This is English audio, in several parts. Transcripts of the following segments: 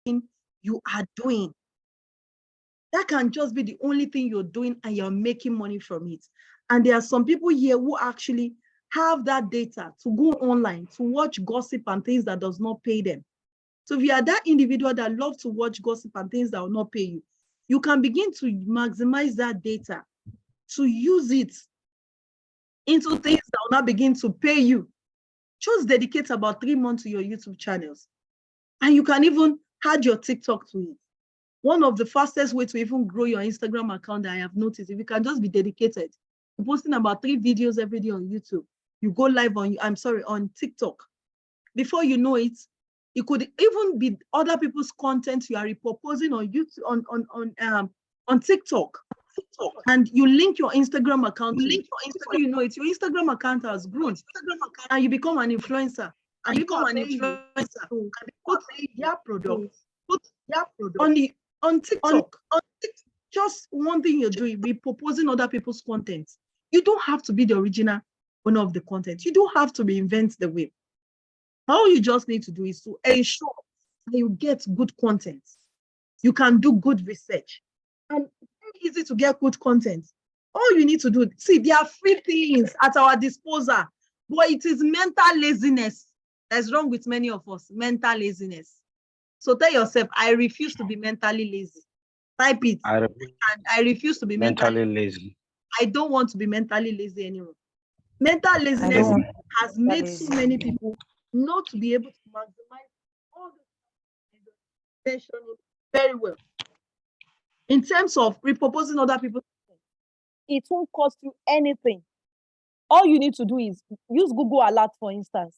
thing you are doing. That can just be the only thing you're doing and you're making money from it. And there are some people here who actually have that data to go online to watch gossip and things that does not pay them. So if you are that individual that loves to watch gossip and things that will not pay you, you can begin to maximize that data to use it into things that will not begin to pay you. Just dedicate about 3 months to your YouTube channels. And you can even add your TikTok to it. One of the fastest way to even grow your Instagram account that I have noticed, if you can just be dedicated, you're posting about 3 videos every day on YouTube. You go live on TikTok. Before you know it, it could even be other people's content you are repurposing on YouTube, on TikTok. And you link your Instagram account to it. Before you know it, your Instagram account has grown. And you become an influencer. And people are paying you to put their products on TikTok. Just one thing you're doing, repurposing other people's content. You don't have to be the original owner of the content. You don't have to reinvent the wheel. All you just need to do is to ensure that you get good content. You can do good research. And it's easy to get good content. All you need to do, see, there are free things at our disposal, but it is mental laziness that's wrong with many of us, mental laziness. So tell yourself, I refuse to be mentally lazy. Type it. I refuse to be mentally lazy. I don't want to be mentally lazy anymore. Mental laziness has made so many people not to be able to maximize all the attention very well. In terms of repurposing other people's content, it won't cost you anything. All you need to do is use Google Alert, for instance.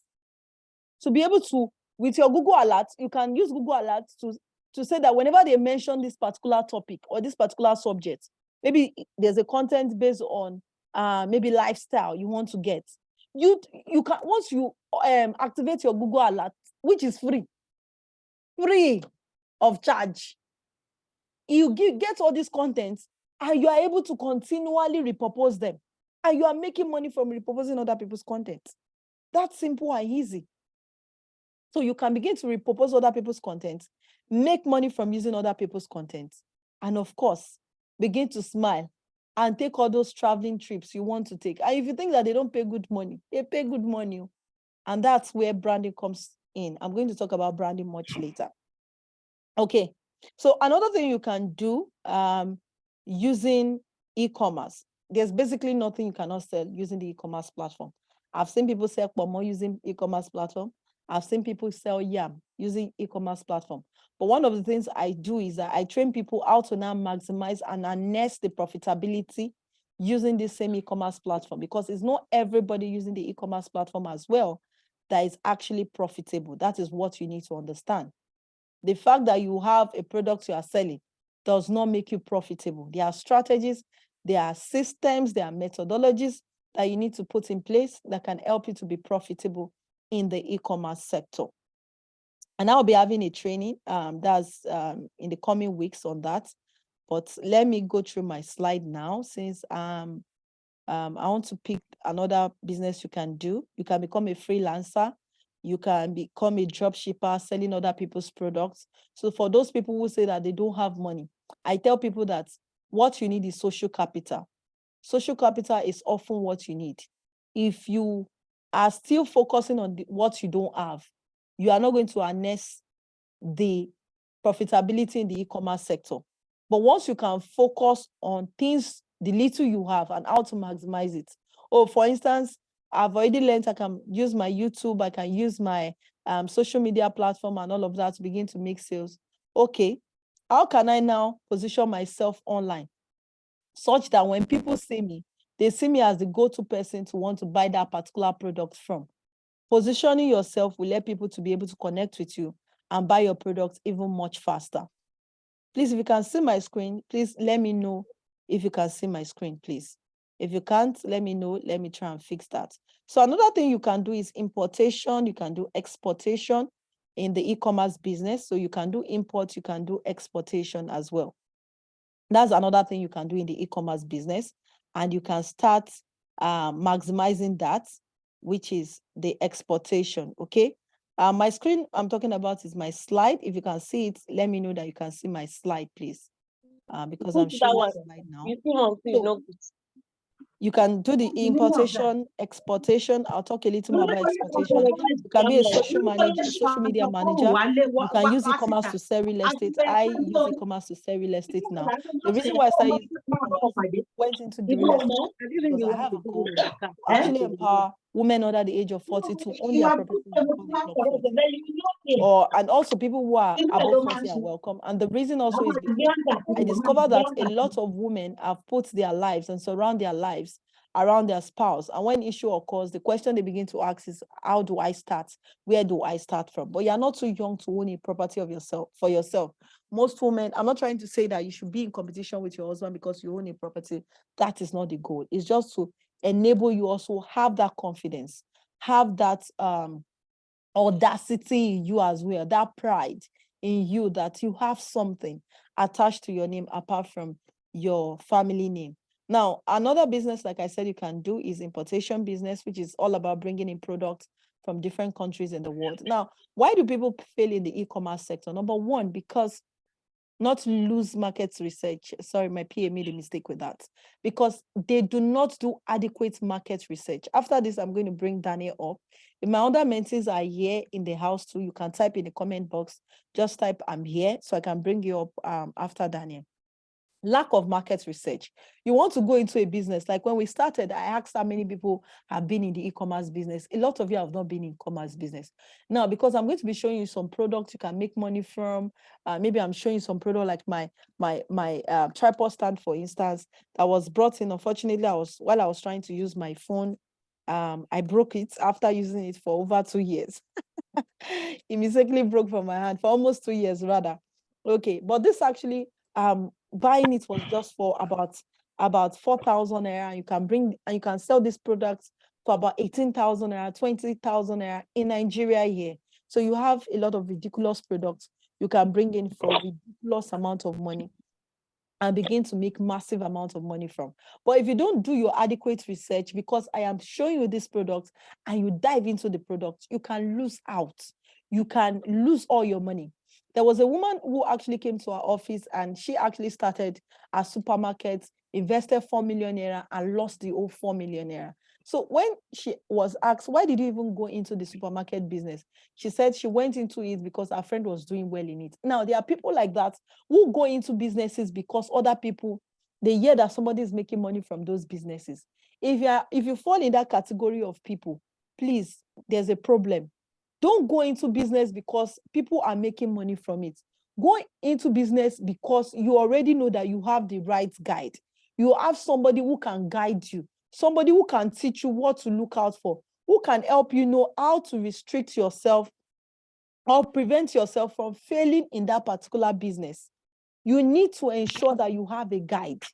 To be able to, with your Google Alert, you can use Google Alert to say that whenever they mention this particular topic or this particular subject, maybe there's a content based on maybe lifestyle you want to get. You can, once you activate your Google Alert, which is free of charge, you get all these contents and you are able to continually repurpose them. And you are making money from repurposing other people's content. That's simple and easy. So you can begin to repurpose other people's content, make money from using other people's content, and of course, begin to smile and take all those traveling trips you want to take. And if you think that they don't pay good money, they pay good money. And that's where branding comes in. I'm going to talk about branding much later. Okay, so another thing you can do using e-commerce, there's basically nothing you cannot sell using the e-commerce platform. I've seen people sell Pomo using e-commerce platform. I've seen people sell yam using e-commerce platform. But one of the things I do is that I train people how to now maximize and harness the profitability using the same e-commerce platform, because it's not everybody using the e-commerce platform as well that is actually profitable. That is what you need to understand. The fact that you have a product you are selling does not make you profitable. There are strategies, there are systems, there are methodologies that you need to put in place that can help you to be profitable in the e-commerce sector. And I'll be having a training that's in the coming weeks on that. But let me go through my slide now, since I want to pick another business you can do. You can become a freelancer. You can become a drop shipper selling other people's products. So for those people who say that they don't have money, I tell people that what you need is social capital. Social capital is often what you need. If you are still focusing on what you don't have, you are not going to harness the profitability in the e-commerce sector. But once you can focus on things, the little you have, and how to maximize it. Oh, for instance, I've already learned I can use my YouTube, I can use my social media platform and all of that to begin to make sales. Okay, how can I now position myself online such that when people see me, they see me as the go-to person to want to buy that particular product from? Positioning yourself will let people to be able to connect with you and buy your product even much faster. Please, if you can see my screen, please let me know if you can see my screen, please. If you can't, let me know. Let me try and fix that. So another thing you can do is importation. You can do exportation in the e-commerce business. So you can do import, you can do exportation as well. That's another thing you can do in the e-commerce business. And you can start maximizing that, which is the exportation, okay? My screen I'm talking about is my slide. If you can see it, let me know that you can see my slide, please. Because I'm showing the slide now. So, you can do the importation, exportation. I'll talk a little more about exportation. You can be a social media manager. You can use e-commerce to sell real estate. I use e-commerce to sell real estate now. The reason why I started using e-commerce, went into the real estate because I have a goal to actually empower women under the age of 40 to own their property before they clock 40. And also people who are above 40 are welcome. And the reason also is because I discovered that a lot of women have put their lives and surround their lives around their spouse. And when issue occurs, the question they begin to ask is, how do I start? Where do I start from? But you're not too young to own a property of yourself for yourself. Most women, I'm not trying to say that you should be in competition with your husband because you own a property. That is not the goal. It's just to enable you also have that confidence, have that audacity in you as well, that pride in you that you have something attached to your name apart from your family name. Now, another business, like I said, you can do is importation business, which is all about bringing in products from different countries in the world. Now, why do people fail in the e-commerce sector? Number one, because not lose market research. Sorry, my PA made a mistake with that because they do not do adequate market research. After this, I'm going to bring Daniel up. If my other mentees are here in the house too, you can type in the comment box, just type I'm here so I can bring you up after Daniel. Lack of market research. You want to go into a business. Like when we started, I asked how many people have been in the e-commerce business. A lot of you have not been in e-commerce business. Now, because I'm going to be showing you some products you can make money from. Maybe I'm showing you some product like my tripod stand, for instance, that was brought in. Unfortunately, while I was trying to use my phone, I broke it after using it for over 2 years. It mistakenly broke from my hand for almost 2 years rather. Okay, but this actually buying it was just for about 4,000 naira. You can sell these products for about 18,000 naira, 20,000 naira in Nigeria here. So you have a lot of ridiculous products you can bring in for ridiculous amount of money and begin to make massive amounts of money from. But if you don't do your adequate research, because I am showing you this product and you dive into the product, you can lose out. You can lose all your money. There was a woman who actually came to our office and she actually started a supermarket, invested 4 million naira and lost the whole 4 million naira. So when she was asked, why did you even go into the supermarket business? She said she went into it because her friend was doing well in it. Now, there are people like that who go into businesses because other people, they hear that somebody is making money from those businesses. If you fall in that category of people, please, there's a problem. Don't go into business because people are making money from it. Go into business because you already know that you have the right guide. You have somebody who can guide you, somebody who can teach you what to look out for, who can help you know how to restrict yourself or prevent yourself from failing in that particular business. You need to ensure that you have a guide.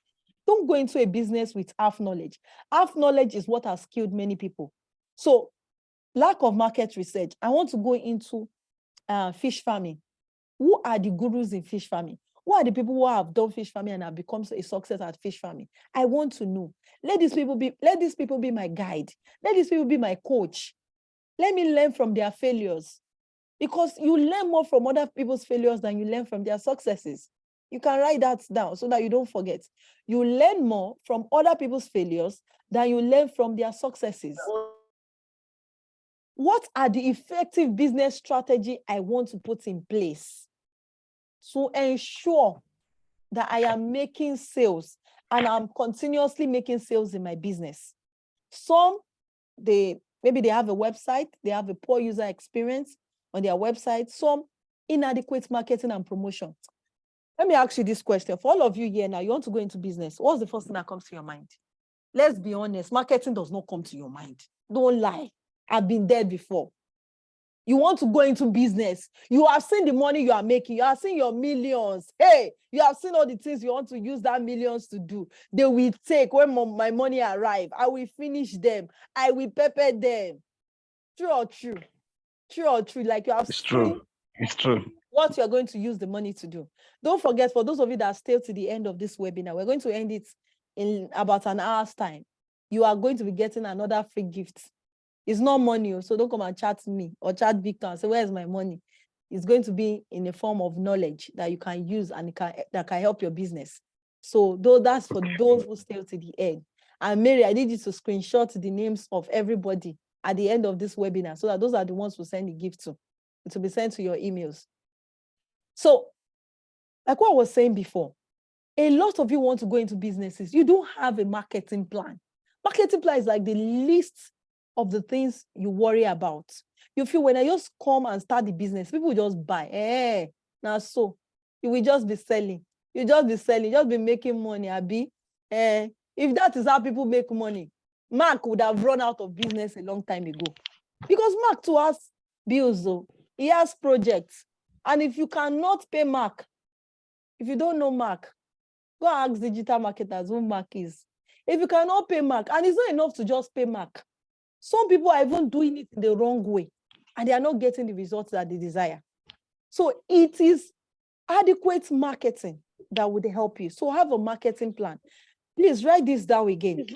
Don't go into a business with half knowledge. Half knowledge is what has killed many people. So, lack of market research. I want to go into fish farming. Who are the gurus in fish farming? Who are the people who have done fish farming and have become a success at fish farming? I want to know. Let these people be my guide. Let these people be my coach. Let me learn from their failures. Because you learn more from other people's failures than you learn from their successes. You can write that down so that you don't forget. You learn more from other people's failures than you learn from their successes. What are the effective business strategy I want to put in place to ensure that I am making sales and I'm continuously making sales in my business? Some, maybe they have a website, they have a poor user experience on their website, some inadequate marketing and promotion. Let me ask you this question. For all of you here now, you want to go into business. What's the first thing that comes to your mind? Let's be honest, marketing does not come to your mind. Don't lie. I've been there before. You want to go into business. You have seen the money you are making. You have seen your millions. Hey, you have seen all the things you want to use that millions to do. They will take when my money arrive. I will finish them. I will pepper them. True or true? True or true? Like you have It's true. It's true. what you're going to use the money to do. Don't forget, for those of you that stay to the end of this webinar, we're going to end it in about an hour's time. You are going to be getting another free gift. It's not money, so don't come and chat me or chat Victor and say, where's my money? It's going to be in a form of knowledge that you can use and that can help your business. So that's for those who stay to the end. And Mary, I need you to screenshot the names of everybody at the end of this webinar so that those are the ones who send the gift to. It will be sent to your emails. So, like what I was saying before, a lot of you want to go into businesses. You don't have a marketing plan. Marketing plan is like the least of the things you worry about. You feel when I just come and start the business, people will just buy. Now so you will just be selling. You just be selling, just be making money, Abi. If that is how people make money, Mark would have run out of business a long time ago. Because Mark too has bills, though. He has projects. And if you cannot pay Mark, if you don't know Mark, go ask digital marketers who Mark is. If you cannot pay Mark, and it's not enough to just pay Mark. Some people are even doing it in the wrong way, and they are not getting the results that they desire. So it is adequate marketing that would help you. So have a marketing plan. Please write this down again.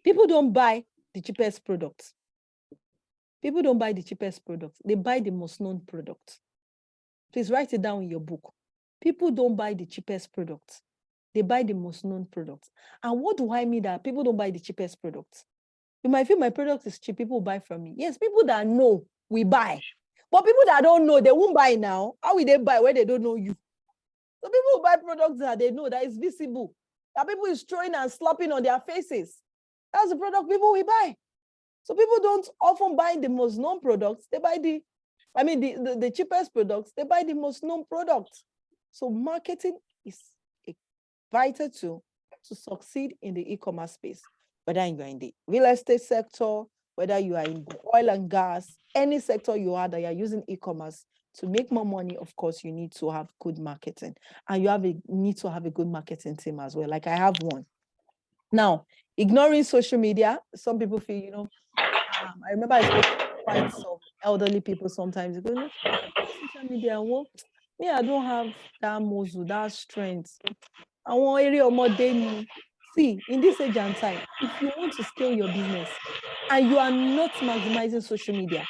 People don't buy the cheapest products. People don't buy the cheapest products. They buy the most known product. Please write it down in your book. People don't buy the cheapest products. They buy the most known products. And what do I mean that people don't buy the cheapest products? You might feel my product is cheap, people buy from me. Yes, people that know, we buy. But people that don't know, they won't buy now. How will they buy when they don't know you? So people who buy products that they know, that is visible, that people is throwing and slapping on their faces. That's the product people will buy. So people don't often buy the most known products. They buy the cheapest products. They buy the most known products. So marketing is a vital tool to succeed in the e-commerce space, whether you are in the real estate sector, whether you are in the oil and gas, any sector you are that you're using e-commerce. To make more money, of course, you need to have good marketing, and you need to have a good marketing team as well. Like I have one. Now, ignoring social media, some people feel, I remember I spoke to quite some elderly people sometimes. They go, social media, well, me, I don't have that muscle, that strength. I want area more daily. See, in this age and time, if you want to scale your business and you are not maximizing social media,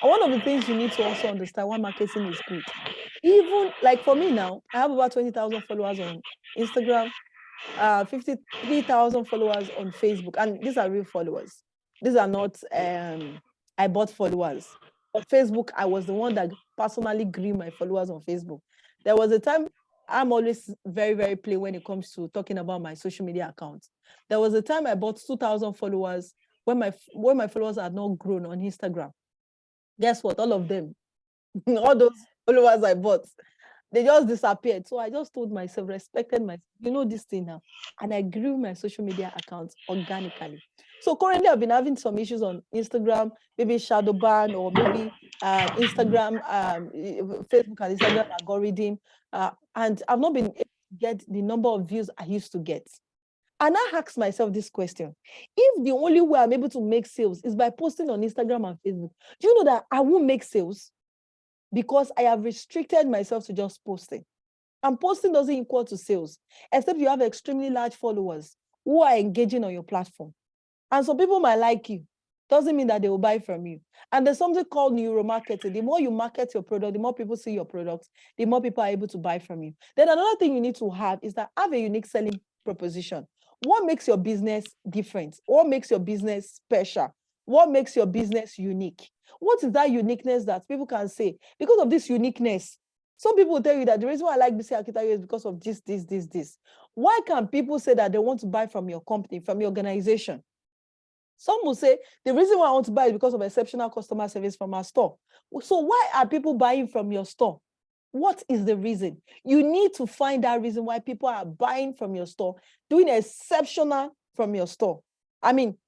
and one of the things you need to also understand why marketing is good. Even like for me now, I have about 20,000 followers on Instagram, 53,000 followers on Facebook, and these are real followers. These are not I bought followers. On Facebook, I was the one that personally grew my followers on Facebook. There was a time I'm always very, very plain when it comes to talking about my social media accounts. There was a time I bought 2,000 followers when my followers had not grown on Instagram. Guess what? All of them, all those followers I bought, they just disappeared. So I just told myself, respected myself, this thing now. And I grew my social media accounts organically. So currently I've been having some issues on Instagram, maybe shadow ban or maybe Instagram, Facebook and Instagram algorithm. And I've not been able to get the number of views I used to get. And I ask myself this question: if the only way I'm able to make sales is by posting on Instagram and Facebook, do you know that I won't make sales? Because I have restricted myself to just posting. And posting doesn't equal to sales, except you have extremely large followers who are engaging on your platform. And some people might like you. Doesn't mean that they will buy from you. And there's something called neuromarketing. The more you market your product, the more people see your product, the more people are able to buy from you. Then another thing you need to have is that have a unique selling proposition. What makes your business different? What makes your business special? What makes your business unique? What is that uniqueness that people can say? Because of this uniqueness, some people will tell you that the reason why I like BC Akitayo is because of this. Why can people say that they want to buy from your company, from your organization? Some will say, the reason why I want to buy is because of exceptional customer service from our store. So why are people buying from your store? What is the reason? You need to find that reason why people are buying from your store, doing exceptional from your store. I mean,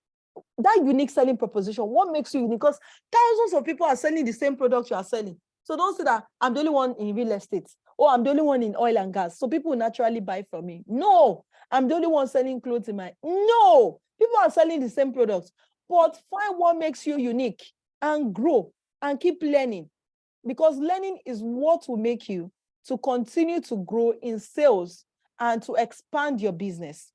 that unique selling proposition, what makes you unique? Because thousands of people are selling the same product you are selling. So don't say that I'm the only one in real estate or I'm the only one in oil and gas. So people will naturally buy from me. No, I'm the only one selling clothes in my... No, people are selling the same products, but find what makes you unique and grow and keep learning, because learning is what will make you to continue to grow in sales and to expand your business.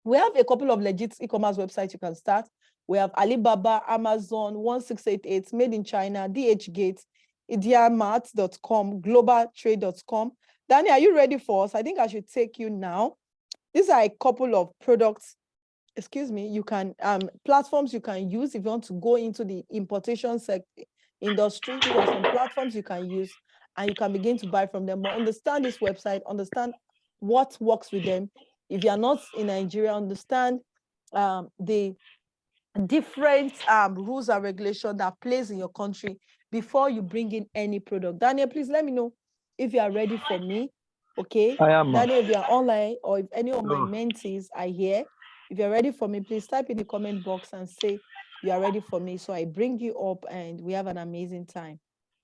We have a couple of legit e-commerce websites you can start. We have Alibaba, Amazon, 1688, Made in China, DHgate, IdeaMart.com, GlobalTrade.com. Danny, are you ready for us? I think I should take you now. These are a couple of products, excuse me, you can, platforms you can use if you want to go into the importation industry. These are some platforms you can use and you can begin to buy from them. But understand this website, understand what works with them. If you are not in Nigeria, understand the different rules and regulations that plays in your country before you bring in any product. Daniel, please let me know if you are ready for me. Okay. I am. Daniel, if you are online or if any of my mentees are here, if you're ready for me, please type in the comment box and say you are ready for me. So I bring you up and we have an amazing time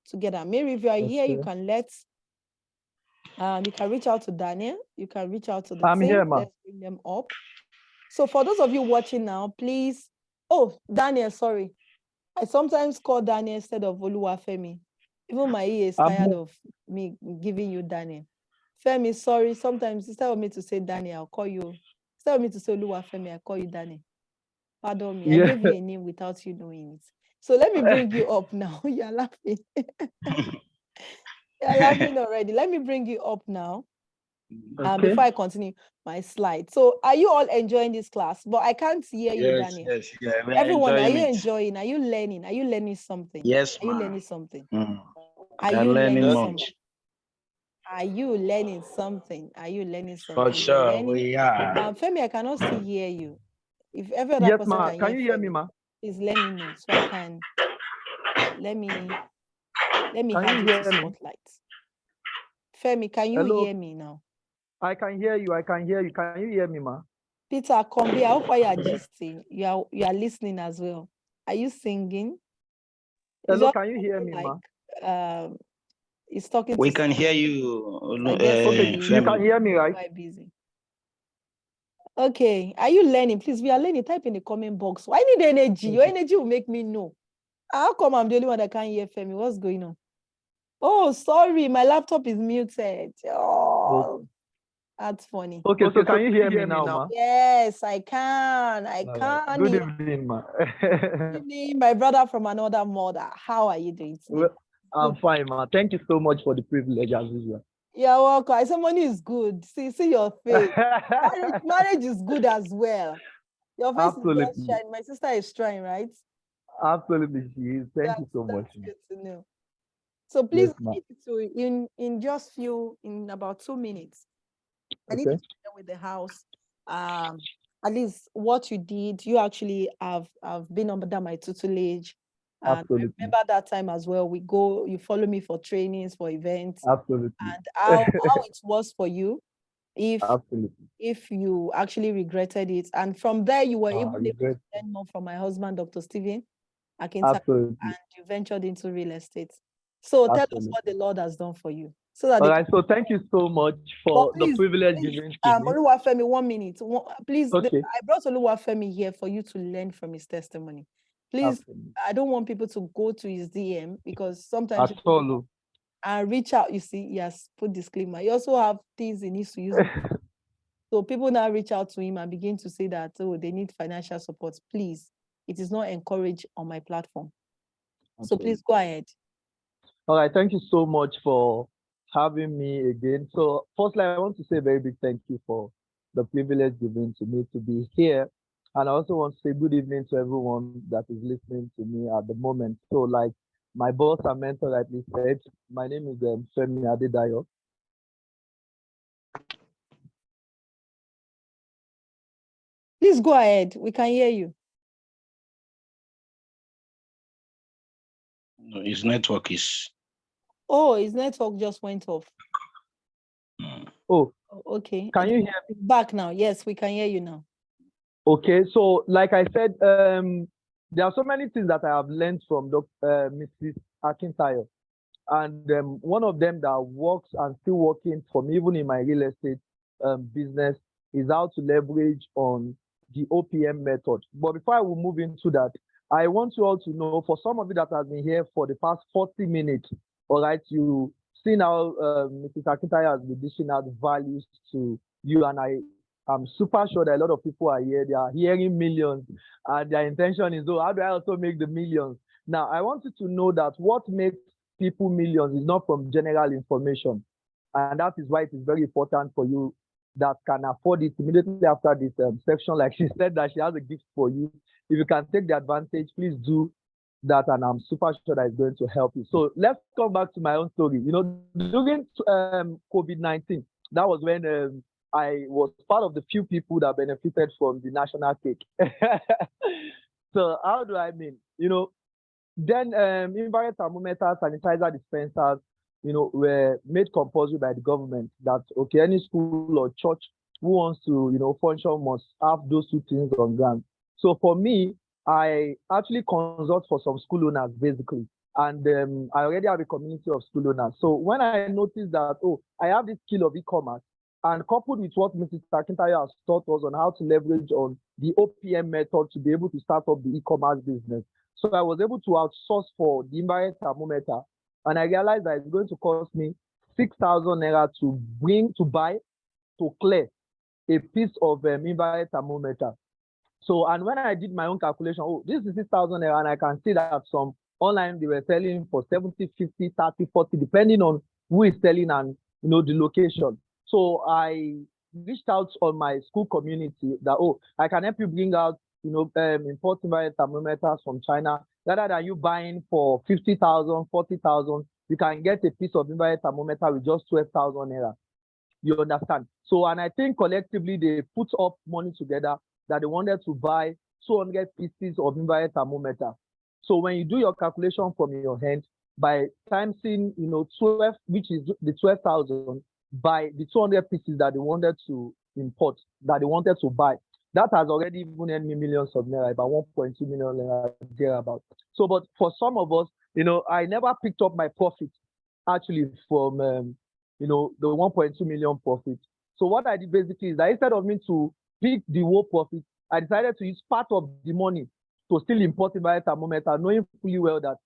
together. Mary, if you are here, you can you can reach out to Daniel. You can reach out to the team. Here, ma. Let's bring them up. So for those of you watching now, please. Oh, Daniel, sorry. I sometimes call Daniel instead of Oluwafemi. Even my ear is tired of me giving you Daniel. Femi, sorry. Sometimes instead of me to say Daniel, I'll call you. Instead of me to say Oluwafemi, I call you Daniel. Pardon me. I gave you a name without you knowing it. So let me bring you up now. You're laughing. You're laughing already. Let me bring you up now. Before I continue my slide. So are you all enjoying this class? But I can't hear you, Daniel. Yes, yeah. Everyone, are you enjoying? Are you learning? Are you learning something? Yes, Are you learning something? Are you learning something? Are you learning something? Are you learning something? For sure, we are. Femi, I cannot still hear you. If every other person can you hear me, ma? Please let me know so I can. Let me add you to spotlight. Femi, can you hear me now? I can hear you. I can hear you. Can you hear me, ma? Peter Kombi, I hope you are gisting. You are listening as well. Are you singing? Hello, can you hear me, ma? He's talking. We can hear you. Okay, you can hear me, right? Quite busy. Okay, are you learning? Please, we are learning. Type in the comment box. I need energy. Your energy will make me know. How come I'm the only one that can't hear Femi? What's going on? Oh, sorry, my laptop is muted. Oh, that's funny. Okay, so can you hear me now, ma? Yes, I can. I can. Good evening, ma. Good evening, my brother from another mother. How are you doing today? Well, I'm fine, ma. Thank you so much for the privilege as usual. You're welcome. I said money is good. See your face. marriage is good as well. Your face is just shining. My sister is trying, right? Absolutely, she is. Thank you so much. Good to know. So please, in just in about 2 minutes, I need to share with the house at least what you did. You actually have been under my tutelage. Absolutely. I remember that time as well. You follow me for trainings, for events. Absolutely. And how it was for you if you actually regretted it. And from there, you were able to learn more from my husband, Dr. Stephen Akintayo, and you ventured into real estate. So tell us what the Lord has done for you. So that so thank you so much for the privilege given to me. Oluwafemi, 1 minute. Please, I brought Oluwafemi here for you to learn from his testimony. Please, I don't want people to go to his DM because sometimes and reach out. You see, he has put disclaimer. He also have things he needs to use. So people now reach out to him and begin to say that, oh, they need financial support. Please, it is not encouraged on my platform. So please go ahead. All right, thank you so much for having me again. So firstly, I want to say a very big thank you for the privilege given to me to be here. And I also want to say good evening to everyone that is listening to me at the moment. So like my boss and mentor rightly said, my name is Femi Adedayo. Please go ahead. We can hear you. No, his network is. Oh, his network just went off. Oh, okay. Can you hear me? Back now. Yes, we can hear you now. Okay, so like I said, there are so many things that I have learned from Mrs. Akintayo. And one of them that works and still working for me, even in my real estate business, is how to leverage on the OPM method. But before I will move into that, I want you all to know, for some of you that have been here for the past 40 minutes, all right, you see now Mrs. Akintayo has been dishing out values to you, and I I'm super sure that a lot of people are here, they are hearing millions, and their intention is, oh, how do I also make the millions? Now, I want you to know that what makes people millions is not from general information. And that is why it is very important for you that can afford it immediately after this section. Like she said that she has a gift for you. If you can take the advantage, please do that, and I'm super sure that it's going to help you. So let's come back to my own story. You know, during COVID-19, that was when I was part of the few people that benefited from the national cake. So how do I mean? You know, then infrared thermometer, sanitizer dispensers, you know, were made compulsory by the government that, okay, any school or church who wants to, you know, function must have those two things on ground. So for me, I actually consult for some school owners basically. And I already have a community of school owners. So when I noticed that, oh, I have this skill of e-commerce, and coupled with what Mrs. Akintayo has taught us on how to leverage on the OPM method to be able to start up the e-commerce business. So I was able to outsource for the infrared thermometer, and I realized that it's going to cost me 6,000 naira to buy, to clear a piece of infrared thermometer. So, and when I did my own calculation, oh, this is 6,000 naira, and I can see that some online they were selling for 70, 50, 30, 40, depending on who is selling and, you know, the location. So I reached out on my school community that, oh, I can help you bring out, you know, import infrared thermometers from China. Rather than you buying for 50,000, 40,000, you can get a piece of infrared thermometer with just 12,000 naira. You understand? So, and I think collectively they put up money together that they wanted to buy 200 pieces of infrared thermometer. So when you do your calculation from your hand, by timesing, you know, 12, which is the 12,000, by the 200 pieces that they wanted to import, that they wanted to buy, that has already even earned me millions of naira, about 1.2 million naira thereabout. So, but for some of us, you know, I never picked up my profit actually from you know, the 1.2 million profit. So what I did basically is that instead of me to pick the whole profit, I decided to use part of the money to still import infrared thermometer, knowing fully well that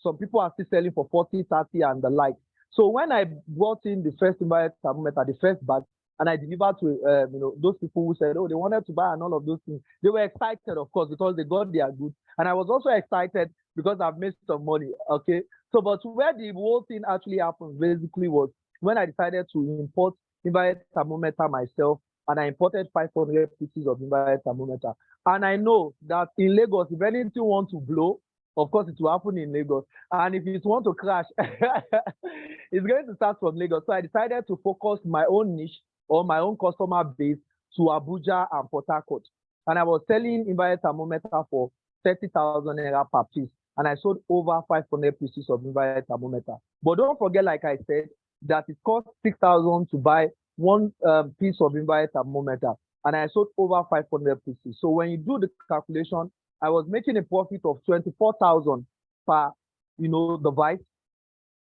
some people are still selling for 40, 30 and the like. So when I brought in the first infrared thermometer, the first batch, and I delivered to you know, those people who said, oh, they wanted to buy and all of those things, they were excited, of course, because they got their goods. And I was also excited because I've made some money. Okay. So, but where the whole thing actually happened basically was when I decided to import infrared thermometer myself, and I imported 500 pieces of infrared thermometer. And I know that in Lagos, if anything wants to blow, of course, it will happen in Lagos. And if it wants to crash, it's going to start from Lagos. So I decided to focus my own niche or my own customer base to Abuja and Port Harcourt. And I was selling infrared thermometer for 30,000 naira per piece. And I sold over 500 pieces of infrared thermometer. But don't forget, like I said, that it cost 6,000 to buy one piece of infrared thermometer, and I sold over 500 pieces. So when you do the calculation, I was making a profit of 24,000 per, you know, device,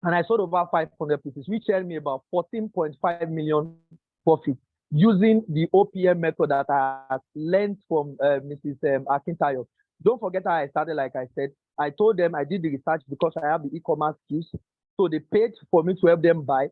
and I sold over 500 pieces, which earned me about 14.5 million profit using the OPM method that I learned from Mrs. Akintayo. Don't forget how I started. Like I said, I told them I did the research because I have the e-commerce skills. So they paid for me to help them buy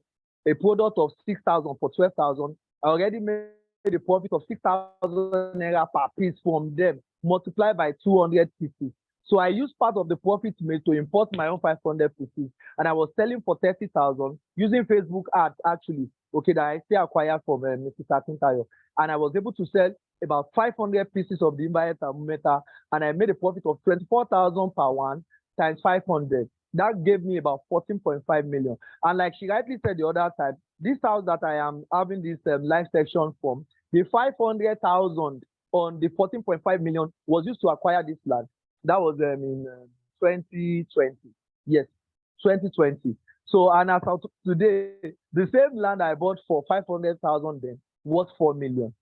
a product of 6,000 for 12,000. I already made a profit of 6,000 naira per piece from them, multiplied by 200 pieces. So I used part of the profit made to import my own 500 pieces, and I was selling for 30,000 using Facebook ads actually. Okay, that I still acquired from Mrs. Akintayo, and I was able to sell about 500 pieces of the infrared thermometer, and I made a profit of 24,000 per one times 500. That gave me about 14.5 million. And like she rightly said the other time, this house that I am having this live section from, the 500,000 on the 14.5 million was used to acquire this land. That was in 2020. Yes, 2020. So, and as of today, the same land I bought for 500,000 then worth 4 million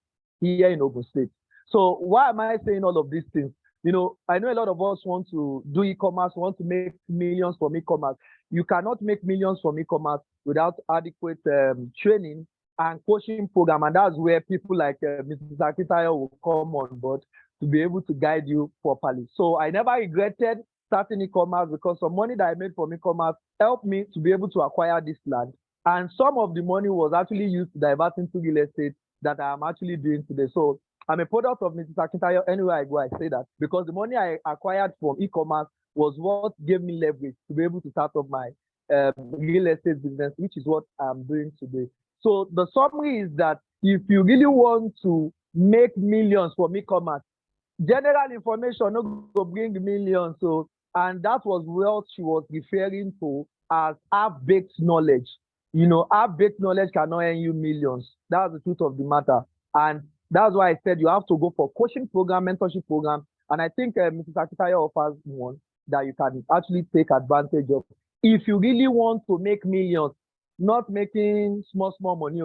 here in Ogun State. So why am I saying all of these things? You know, I know a lot of us want to do e-commerce, want to make millions from e-commerce. You cannot make millions from e-commerce without adequate training and coaching program. And that's where people like Mrs. Akintayo will come on board to be able to guide you properly. So I never regretted starting e-commerce because some money that I made from e-commerce helped me to be able to acquire this land. And some of the money was actually used to divert into real estate that I'm actually doing today. So I'm a product of Mrs. Akintayo. Anywhere I go, I say that because the money I acquired from e-commerce was what gave me leverage to be able to start up my real estate business, which is what I'm doing today. So the summary is that if you really want to make millions from e-commerce, general information no go bring millions. So, and that was what she was referring to as half-baked knowledge. You know, half-baked knowledge cannot earn you millions. That's the truth of the matter. And that's why I said you have to go for coaching program, mentorship program. And I think Mrs. Akintayo offers one that you can actually take advantage of if you really want to make millions, not making small money.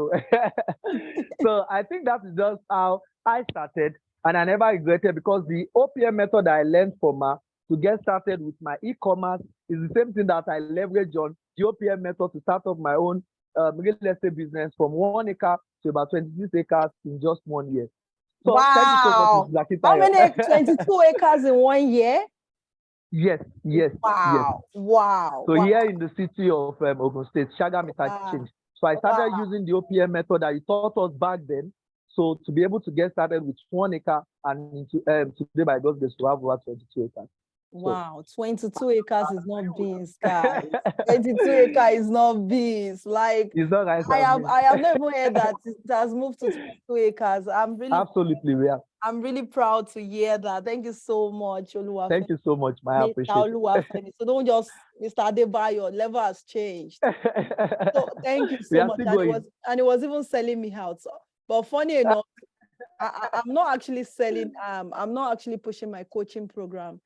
So I think that is just how I started, and I never regretted because the OPM method I learned from her to get started with my e-commerce is the same thing that I leverage on the OPM method to start up my own real estate business from 1 acre to about 26 acres in just 1 year. So thank you so Wow. much, Mrs. How Akintayo. many 22 acres in 1 year? Yes. Wow. Wow. So Wow. here in the city of Ogun State, Shagam it has Wow. changed. So I started Wow. using the OPM method that you taught us back then. So to be able to get started with 1 acre and into, today by God's grace to have over 22 acres. Wow, 22 acres is not beans, guys. 22 acres is not beans. Like It's not right. I have never heard that it has moved to 22 acres. Absolutely, we are. I'm really proud to hear that. Thank you so much, Oluwafemi. Thank you so much, I appreciate it. Oluwafemi. So don't just Mr. Adebayo, level has changed. So thank you so much. And it was even selling me out. So, but funny enough, I'm not actually selling, I'm not actually pushing my coaching program.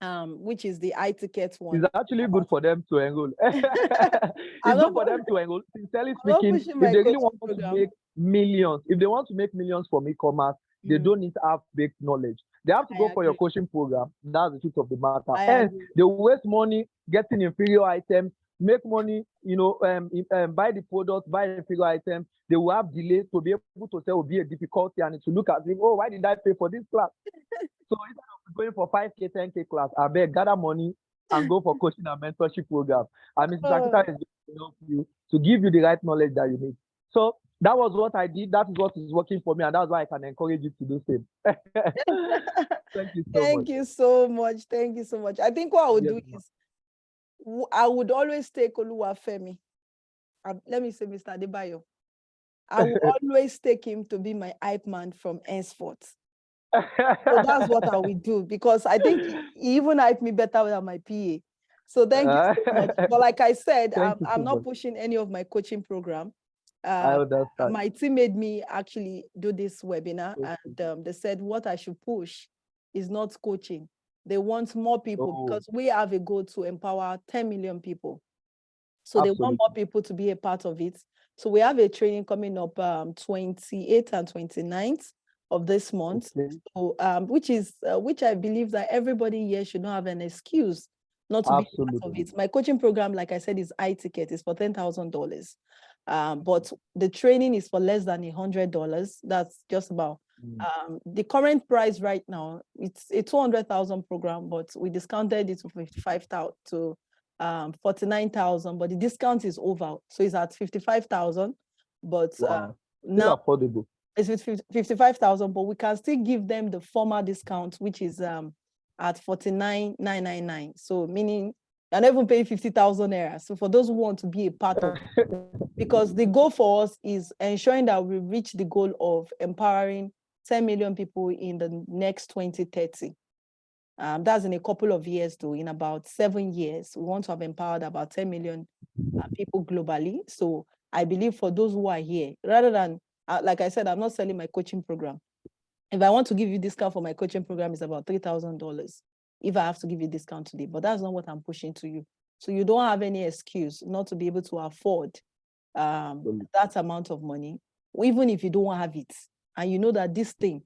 Which is the iTicket one. It's actually good for them to enroll. It's good for them to enroll. Sincerely speaking, if they really want to make millions, if they want to make millions from e-commerce, they don't need to have baked knowledge. They have to go for your coaching program. That's the truth of the matter. And they waste money getting inferior items, make money, you know, buy the product, buy inferior items. They will have delays to be able to say will be a difficulty and to look at it, oh, why did I pay for this class? So instead of going for 5K, 10K class, I beg, gather money and go for coaching and mentorship program. And Mrs. Akintayo is going to help you to give you the right knowledge that you need. So that was what I did. That is what is working for me. And that's why I can encourage you to do the same. Thank you so much. Thank you so much. Thank you so much. I think what I would do is I would always take Oluwafemi. Let me say Mr. Adebayo. I will always take him to be my hype man from henceforth. So that's what I will do because I think he even hyped me better than my PA. So thank you so much. But like I said, I'm not pushing any of my coaching program. My team made me actually do this webinar, and they said what I should push is not coaching. They want more people because we have a goal to empower 10 million people. So they want more people to be a part of it. So we have a training coming up 28th and 29th of this month, so, which I believe that everybody here should not have an excuse not to be part of it. My coaching program, like I said, is iTicket. It's for $10,000. But the training is for less than $100. That's just about the current price right now. It's a 200,000 program, but we discounted it to 55,000 to 49,000. But the discount is over, so it's at 55,000. But now affordable. It's with 55,000, but we can still give them the former discount, which is at 49,999. So meaning you're not even paying 50,000 naira. So for those who want to be a part of it, because the goal for us is ensuring that we reach the goal of empowering 10 million people in the next 2030. That's in a couple of years, though. In about 7 years, we want to have empowered about 10 million people globally. So I believe for those who are here, rather than, like I said, I'm not selling my coaching program. If I want to give you discount for my coaching program, it's about $3,000 if I have to give you discount today, but that's not what I'm pushing to you. So you don't have any excuse not to be able to afford that amount of money, even if you don't have it. And you know that this thing,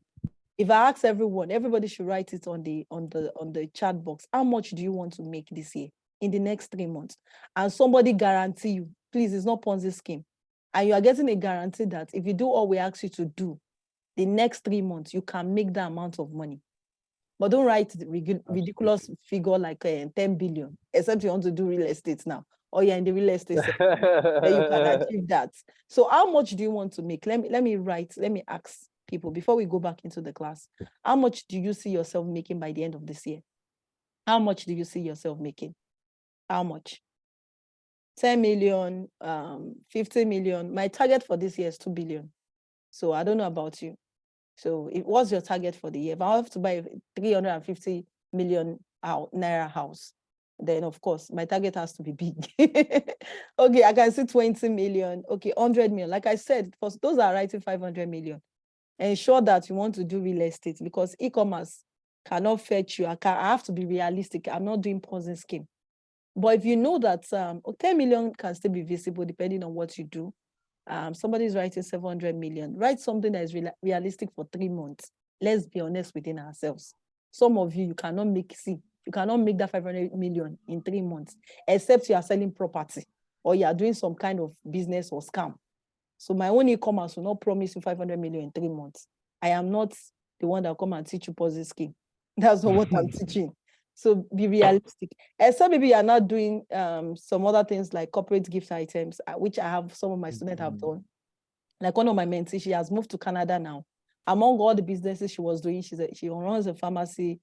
if I ask everyone, everybody should write it on the chat box. How much do you want to make this year in the next 3 months? And somebody guarantee you, please, it's not Ponzi scheme. And you are getting a guarantee that if you do all we ask you to do, the next 3 months, you can make that amount of money. But don't write the ridiculous figure like 10 billion, except you want to do real estate now. or you're in the real estate sector, then you can achieve that. So how much do you want to make? Let me ask people before we go back into the class. How much do you see yourself making by the end of this year? How much do you see yourself making? How much? 10 million, 50 million. My target for this year is 2 billion. So I don't know about you. So what's your target for the year? If I have to buy a 350 million naira house, then of course my target has to be big. Okay, I can see 20 million. Okay, 100 million. Like I said, for those that are writing 500 million, ensure that you want to do real estate, because e-commerce cannot fetch you. I have to be realistic. I'm not doing Ponzi scheme. But if you know that 10 million can still be visible depending on what you do, somebody's writing 700 million, write something that is realistic for 3 months. Let's be honest within ourselves. Some of you cannot make that 500 million in 3 months, except you are selling property or you are doing some kind of business or scam. So my own e-commerce will not promise you 500 million in 3 months. I am not the one that will come and teach you Ponzi scheme. That's not what I'm teaching. So be realistic. Except maybe you are not doing some other things like corporate gift items, which I have, some of my students have done. Like one of my mentees, she has moved to Canada now. Among all the businesses she was doing, she runs a pharmacy.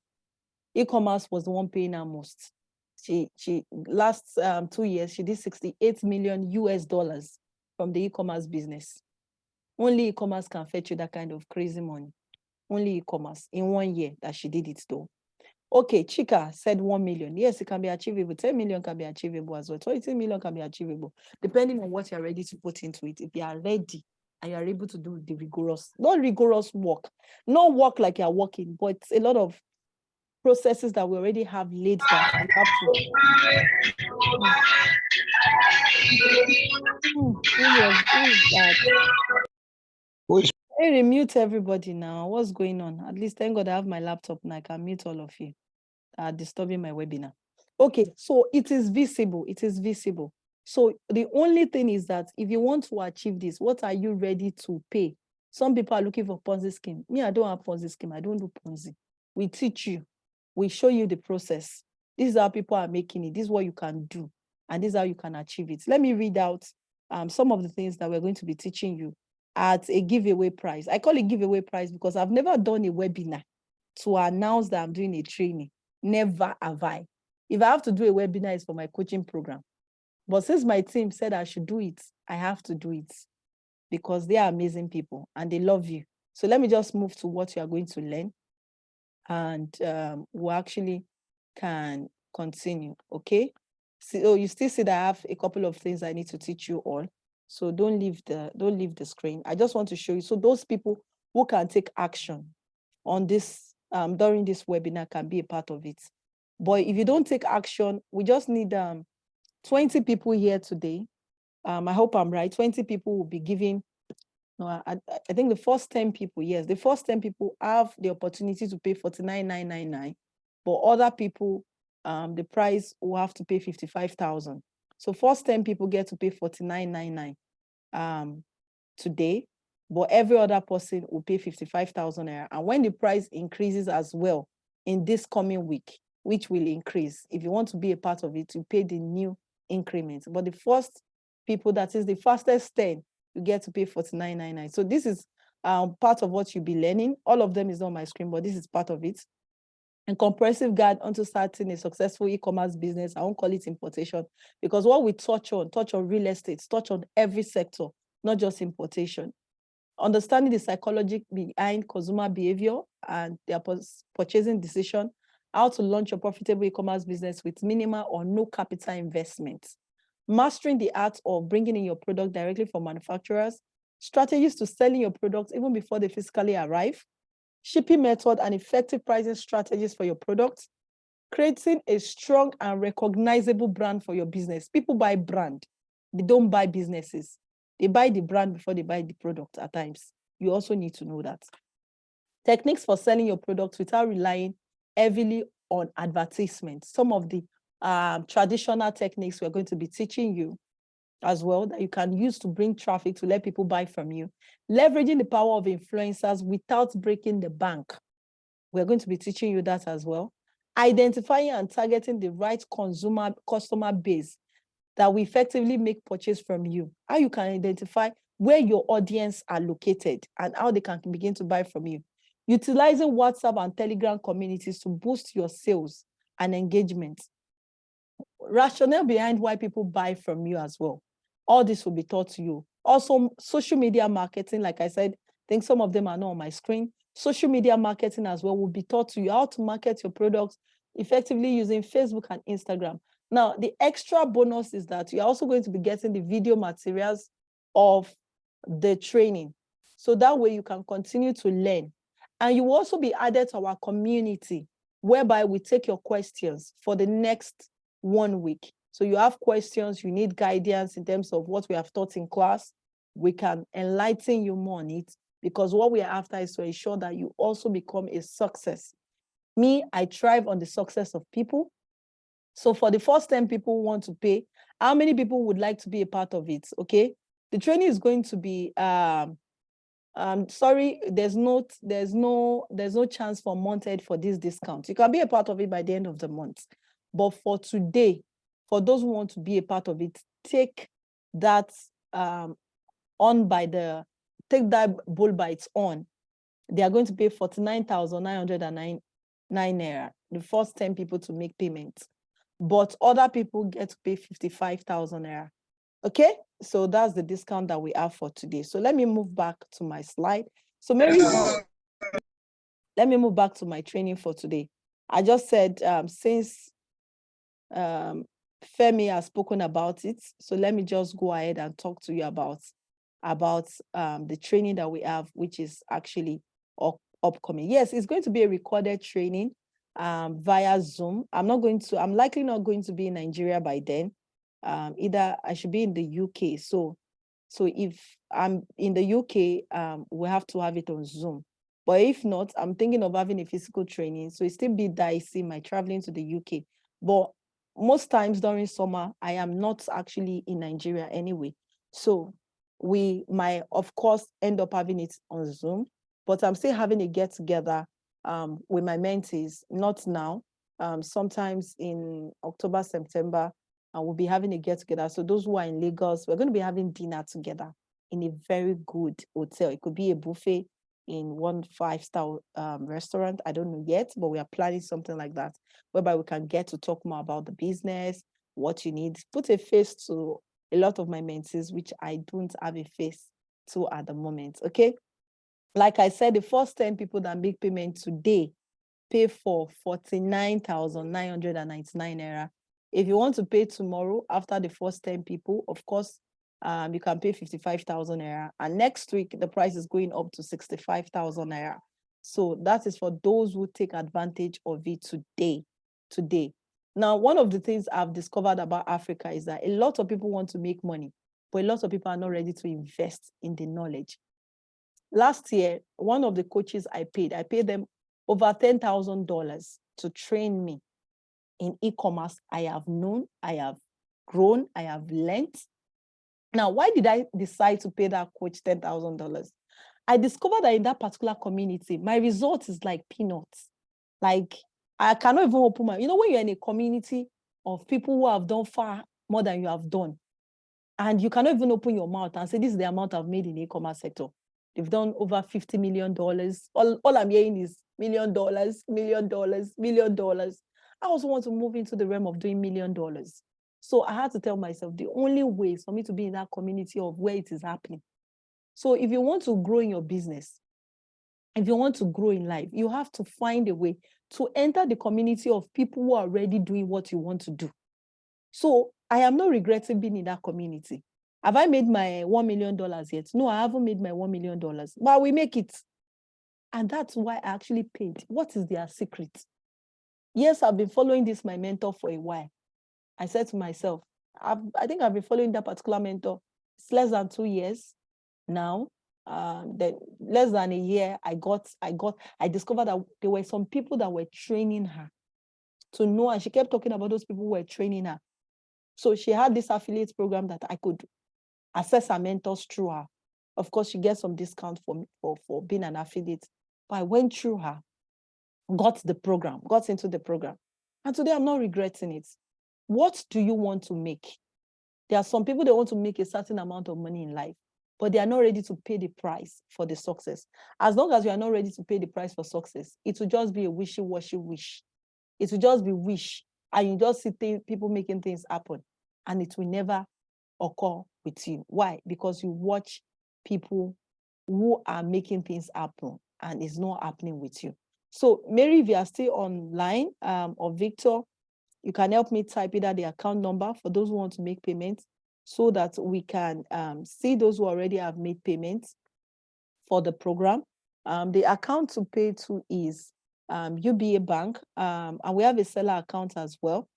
E-commerce was the one paying her most. She last 2 years, she did 68 million US dollars from the e-commerce business. Only e-commerce can fetch you that kind of crazy money. Only e-commerce in 1 year that she did it though. Okay, Chika said 1 million. Yes, it can be achievable. 10 million can be achievable as well. 20 million can be achievable, depending on what you're ready to put into it. If you are ready and you are able to do the not rigorous work, not work like you're working, but it's a lot of processes that we already have laid down. You have to. Who is that? Hey, mute everybody now. What's going on? At least thank God I have my laptop and I can mute all of you disturbing my webinar. Okay, so it is visible. It is visible. So the only thing is that if you want to achieve this, what are you ready to pay? Some people are looking for Ponzi scheme. Me, I don't have Ponzi scheme. I don't do Ponzi. We teach you. We show you the process. This is how people are making it. This is what you can do. And this is how you can achieve it. Let me read out some of the things that we're going to be teaching you at a giveaway price. I call it giveaway price because I've never done a webinar to announce that I'm doing a training. Never have I. If I have to do a webinar, it's for my coaching program. But since my team said I should do it, I have to do it because they are amazing people and they love you. So let me just move to what you are going to learn and we actually can continue, okay? So you still see that I have a couple of things I need to teach you all. So don't leave the screen. I just want to show you. So those people who can take action on this during this webinar can be a part of it. But if you don't take action, we just need 20 people here today. I hope I'm right. 20 people will be giving. No, I think the first 10 people, yes, the first 10 people have the opportunity to pay 49,999, but other people, the price will have to pay 55,000. So first 10 people get to pay 49,999 today, but every other person will pay 55,000 naira. And when the price increases as well in this coming week, which will increase, if you want to be a part of it, you pay the new increment. But the first people, that is the fastest 10, you get to pay 49,999. So this is part of what you'll be learning. All of them is on my screen, but this is part of it. And comprehensive guide onto starting a successful e-commerce business. I won't call it importation because what we touch on real estate, touch on every sector, not just importation. Understanding the psychology behind consumer behavior and their purchasing decision, how to launch a profitable e-commerce business with minimal or no capital investment. Mastering the art of bringing in your product directly from manufacturers, strategies to selling your products even before they physically arrive, shipping method and effective pricing strategies for your products, creating a strong and recognizable brand for your business. People buy brand. They don't buy businesses. They buy the brand before they buy the product at times. You also need to know that. Techniques for selling your products without relying heavily on advertisements. Some of the traditional techniques we're going to be teaching you as well that you can use to bring traffic to let people buy from you. Leveraging the power of influencers without breaking the bank. We're going to be teaching you that as well. Identifying and targeting the right customer base. that will effectively make purchase from you, how you can identify where your audience are located and how they can begin to buy from you. Utilizing WhatsApp and Telegram communities to boost your sales and engagement. Rationale behind why people buy from you as well. All this will be taught to you. Also, social media marketing, like I said, I think some of them are not on my screen. Social media marketing as well will be taught to you how to market your products effectively using Facebook and Instagram. Now, the extra bonus is that you're also going to be getting the video materials of the training. So that way you can continue to learn. And you will also be added to our community, whereby we take your questions for the next 1 week. So you have questions, you need guidance in terms of what we have taught in class. We can enlighten you more on it, because what we are after is to ensure that you also become a success. Me, I thrive on the success of people. So for the first 10 people who want to pay, how many people would like to be a part of it? Okay. The training is going to be, sorry, there's no chance for month end for this discount. You can be a part of it by the end of the month. But for today, for those who want to be a part of it, take that take that bull by its own. They are going to pay 49,909 naira, the first 10 people to make payments. But other people get to pay 55,000 naira. Okay, so that's the discount that we have for today. So let me move back to my slide. So Mary, let me move back to my training for today. I just said, since Femi has spoken about it, so let me just go ahead and talk to you about the training that we have, which is actually upcoming. Yes, it's going to be a recorded training via Zoom. I'm likely not going to be in Nigeria by then. Either I should be in the UK. So if I'm in the UK, we have to have it on Zoom. But if not, I'm thinking of having a physical training. So it's still be dicey, my traveling to the UK. But most times during summer, I am not actually in Nigeria anyway. So we might, of course, end up having it on Zoom, but I'm still having a get together with my mentees, not now, sometimes in October, September, and we'll be having a get together. So those who are in Lagos, we're going to be having dinner together in a very good hotel. It could be a buffet in one 5-star restaurant. I don't know yet, but we are planning something like that, whereby we can get to talk more about the business, what you need, put a face to a lot of my mentees, which I don't have a face to at the moment. Okay. Like I said, the first 10 people that make payment today pay for 49,999 naira. If you want to pay tomorrow after the first 10 people, of course, you can pay 55,000 naira. And next week, the price is going up to 65,000 naira. So that is for those who take advantage of it today. Now, one of the things I've discovered about Africa is that a lot of people want to make money, but a lot of people are not ready to invest in the knowledge. Last year, one of the coaches I paid them over $10,000 to train me in e-commerce. I have known, I have grown, I have learned. Now, why did I decide to pay that coach $10,000? I discovered that in that particular community, my result is like peanuts. Like, I cannot even open my, when you're in a community of people who have done far more than you have done, and you cannot even open your mouth and say, this is the amount I've made in the e-commerce sector. They've done over $50 million. All I'm hearing is $1 million, $1 million, $1 million. I also want to move into the realm of doing $1 million. So I had to tell myself the only way is for me to be in that community of where it is happening. So if you want to grow in your business, if you want to grow in life, you have to find a way to enter the community of people who are already doing what you want to do. So I am not regretting being in that community. Have I made my $1 million yet? No, I haven't made my $1 million, but we make it. And that's why I actually paid. What is their secret? Yes, I've been following my mentor for a while. I said to myself, I think I've been following that particular mentor. It's less than 2 years now. Then less than a year, I discovered that there were some people that were training her to know, and she kept talking about those people who were training her. So she had this affiliate program that I could access her mentors through her. Of course, she gets some discount for being an affiliate. But I went through her, got into the program. And today I'm not regretting it. What do you want to make? There are some people that want to make a certain amount of money in life, but they are not ready to pay the price for the success. As long as you are not ready to pay the price for success, it will just be a wishy-washy wish. It will just be wish, and you just see people making things happen, and it will never occur with you. Why? Because you watch people who are making things happen, and it's not happening with you. So, Mary, if you are still online, or Victor, you can help me type either the account number for those who want to make payments, so that we can see those who already have made payments for the program. The account to pay to is UBA Bank, and we have a seller account as well.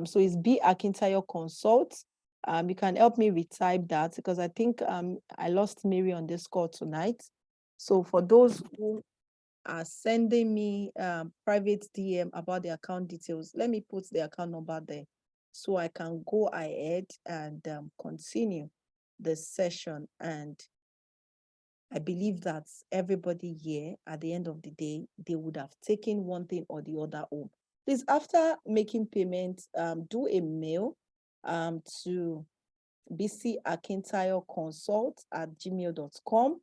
So it's B Akintayo Consult. You can help me retype that, because I think I lost Mary on this call tonight. So for those who are sending me private DM about the account details, let me put the account number there so I can go ahead and continue the session. And I believe that everybody here, at the end of the day, they would have taken one thing or the other home. Please, after making payments, do a mail to bcakintayo.consult@gmail.com.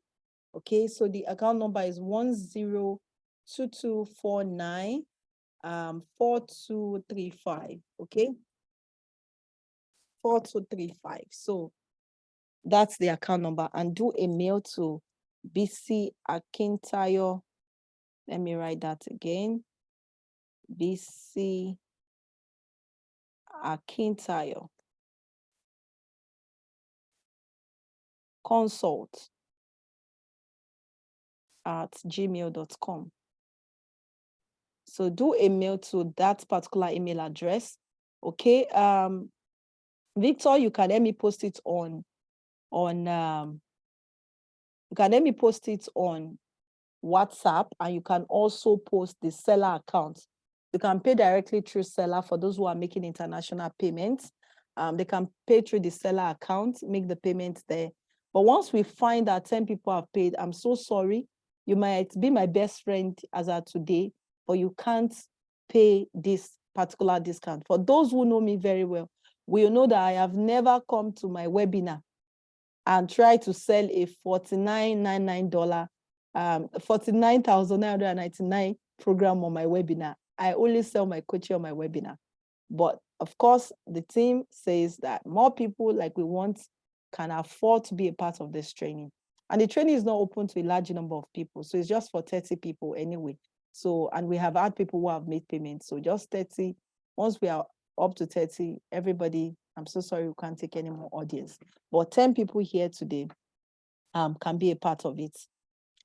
Okay, so the account number is 102249 4235. Okay, 4235. So that's the account number, and do a mail to BC Akintayo. Let me write that again. BC Akintayo Consult @gmail.com. So do a mail to that particular email address. Okay. Victor, you can let me post it on WhatsApp, and you can also post the seller account. You can pay directly through seller for those who are making international payments. They can pay through the seller account, make the payments there. But once we find that 10 people have paid, I'm so sorry. You might be my best friend as of today, but you can't pay this particular discount. For those who know me very well, will know that I have never come to my webinar and try to sell a $49.99, $49,999 program on my webinar. I only sell my coaching on my webinar. But of course, the team says that more people like we want can afford to be a part of this training. And the training is not open to a large number of people. So it's just for 30 people anyway. So, and we have had people who have made payments. So just 30. Once we are up to 30, everybody, I'm so sorry we can't take any more audience. But 10 people here today can be a part of it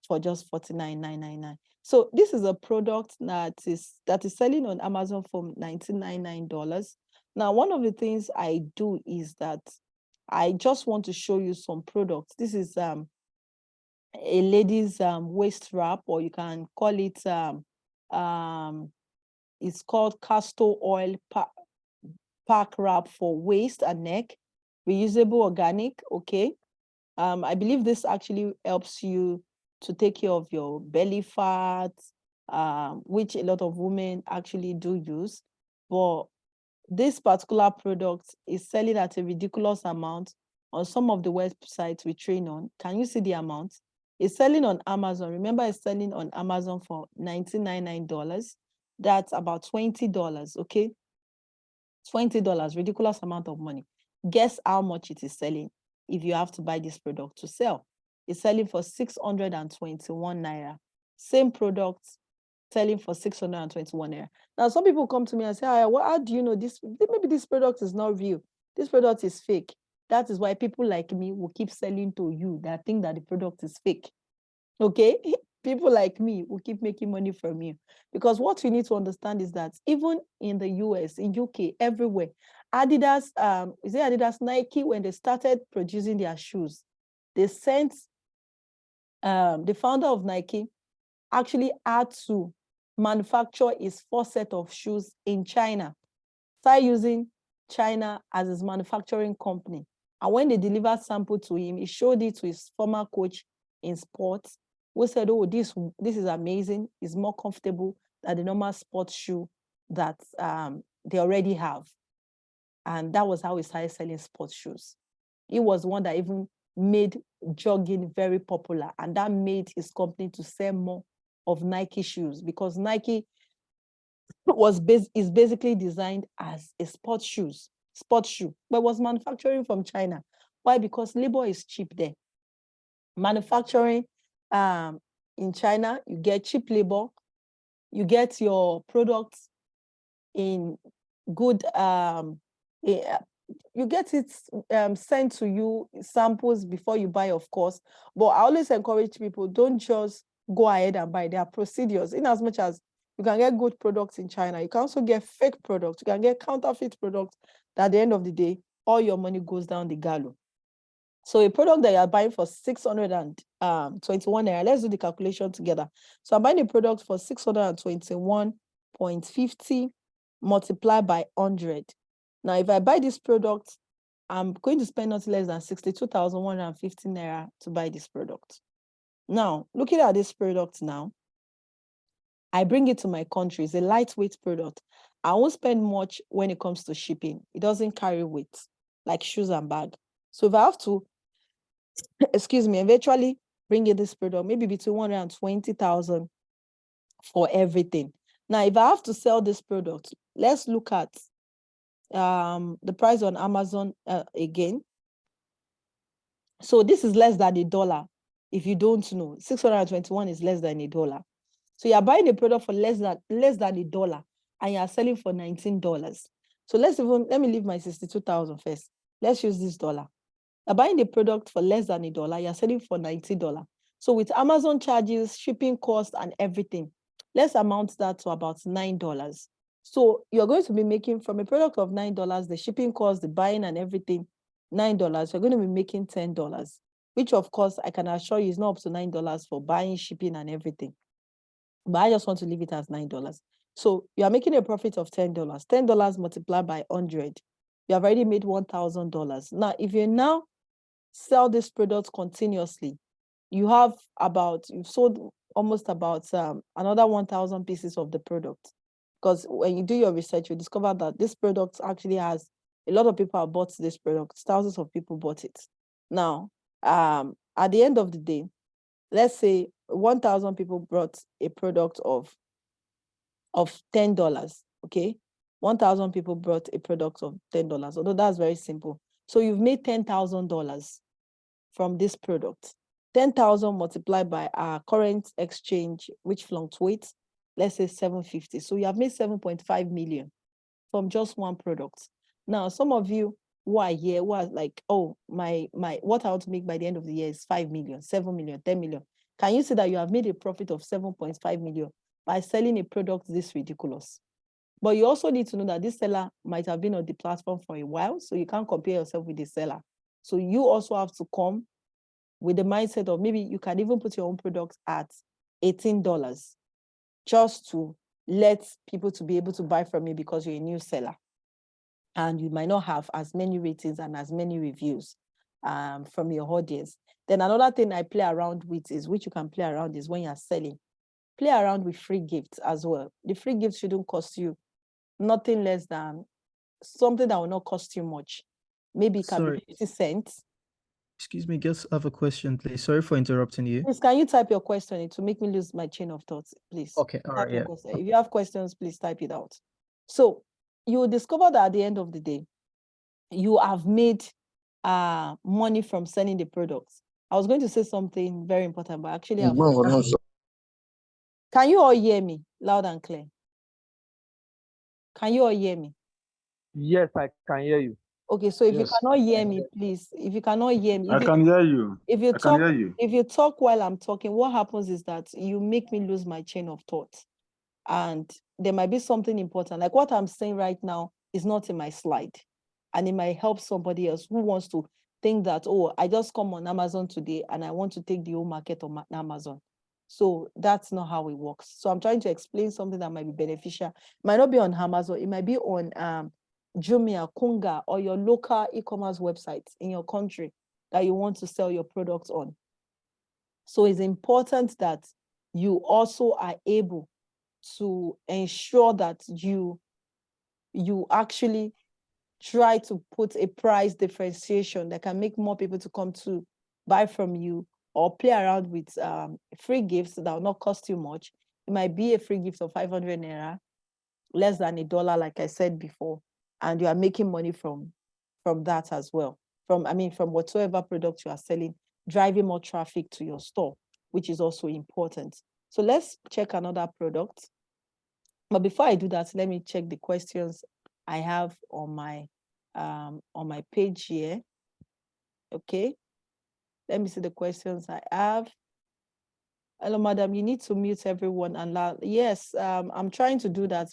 for just $49,999. So this is a product that is selling on Amazon for $19.99. Now, one of the things I do is that I just want to show you some products. This is a lady's waist wrap, or you can call it it's called castor oil pack wrap for waist and neck, reusable, organic. Okay. I believe this actually helps you to take care of your belly fat, which a lot of women actually do use. But this particular product is selling at a ridiculous amount on some of the websites we train on. Can you see the amount? It's selling on Amazon. Remember, it's selling on Amazon for $19.99. That's about $20, okay? $20, ridiculous amount of money. Guess how much it is selling if you have to buy this product to sell. It's selling for 621 naira. Same product selling for 621 naira. Now, some people come to me and say, well, how do you know this? Maybe this product is not real. This product is fake. That is why people like me will keep selling to you that think that the product is fake. Okay? People like me will keep making money from you. Because what we need to understand is that even in the US, in UK, everywhere, Adidas, is it Adidas, Nike, when they started producing their shoes, they sent the founder of Nike actually had to manufacture his first set of shoes in China. Start using China as his manufacturing company. And when they delivered sample to him, he showed it to his former coach in sports, who said, oh, this is amazing. It's more comfortable than the normal sports shoe that they already have. And that was how he started selling sports shoes. He was one that even made jogging very popular, and that made his company to sell more of Nike shoes, because Nike is basically designed as a sports shoe, but was manufacturing from China. Why? Because labor is cheap there. Manufacturing in China, you get cheap labor, you get your products in good you get it sent to you, samples before you buy, of course. But I always encourage people, don't just go ahead and buy. There are procedures. In as much as you can get good products in China, you can also get fake products. You can get counterfeit products that at the end of the day, all your money goes down the gallows. So a product that you're buying for 621 naira, let's do the calculation together. So I'm buying a product for 621.50 multiplied by 100. Now, if I buy this product, I'm going to spend not less than 62,150 naira to buy this product. Now, looking at this product now, I bring it to my country. It's a lightweight product. I won't spend much when it comes to shipping. It doesn't carry weight like shoes and bag. So if I have to, eventually bring in this product, maybe between 120,000 for everything. Now, if I have to sell this product, let's look at the price on Amazon again. So this is less than $1. If you don't know, 621 is less than $1. So you're buying a product for less than $1, and you're selling for $19. So let me leave my 62,000 first. Let's use this dollar. You're buying the product for less than $1, you're selling for $90. So with Amazon charges, shipping costs, and everything, let's amount that to about $9. So you're going to be making from a product of $9, the shipping cost, the buying and everything, $9, you're going to be making $10, which of course I can assure you is not up to $9 for buying, shipping, and everything. But I just want to leave it as $9. So you are making a profit of $10. $10 multiplied by 100. You have already made $1,000. Now, if you now sell this product continuously, you've sold almost about another 1,000 pieces of the product. Because when you do your research, you discover that this product actually has a lot of people have bought this product. Thousands of people bought it. Now, at the end of the day, let's say 1,000 people brought a product of $10. Okay, 1,000 people brought a product of $10. Although that's very simple. So you've made $10,000 from this product. 10,000 multiplied by our current exchange, which fluctuates, let's say 750. So you have made 7.5 million from just one product. Now, some of you who are here who are like, oh, my what I want to make by the end of the year is 5 million, 7 million, 10 million. Can you see that you have made a profit of 7.5 million by selling a product this ridiculous? But you also need to know that this seller might have been on the platform for a while, so you can't compare yourself with the seller. So you also have to come with the mindset of maybe you can even put your own product at $18 just to let people to be able to buy from you because you're a new seller. And you might not have as many ratings and as many reviews from your audience. Then another thing I play around with is, which you can play around, is when you're selling, play around with free gifts as well. The free gifts shouldn't cost you nothing less than something that will not cost you much. Maybe it can be 50 cents. Excuse me, just have a question, please. Sorry for interrupting you. Please, can you type your question to make me lose my chain of thoughts, please? Okay, all right, yeah. If you have questions, please type it out. So you will discover that at the end of the day, you have made money from selling the products. I was going to say something very important, but actually, can you all hear me loud and clear? Can you all hear me? Yes, I can hear you. Okay, so if you Yes. cannot hear me, please, if you cannot hear me, I can hear you. if you I can hear you. if you talk while I'm talking, what happens is that you make me lose my chain of thought. And there might be something important. Like what I'm saying right now is not in my slide. And it might help somebody else who wants to think that, oh, I just come on Amazon today and I want to take the whole market on Amazon. So that's not how it works. So I'm trying to explain something that might be beneficial. It might not be on Amazon. It might be on Jumia, Kunga, or your local e-commerce websites in your country that you want to sell your products on. So it's important that you also are able to ensure that you actually try to put a price differentiation that can make more people to come to buy from you, or play around with free gifts that will not cost you much. It might be a free gift of 500 naira, less than $1, like I said before, and you are making money from that as well. From whatsoever product you are selling, driving more traffic to your store, which is also important. So let's check another product. But before I do that, let me check the questions I have on my page here. Okay, let me see the questions I have. Hello, madam, you need to mute everyone and allow. Yes, I'm trying to do that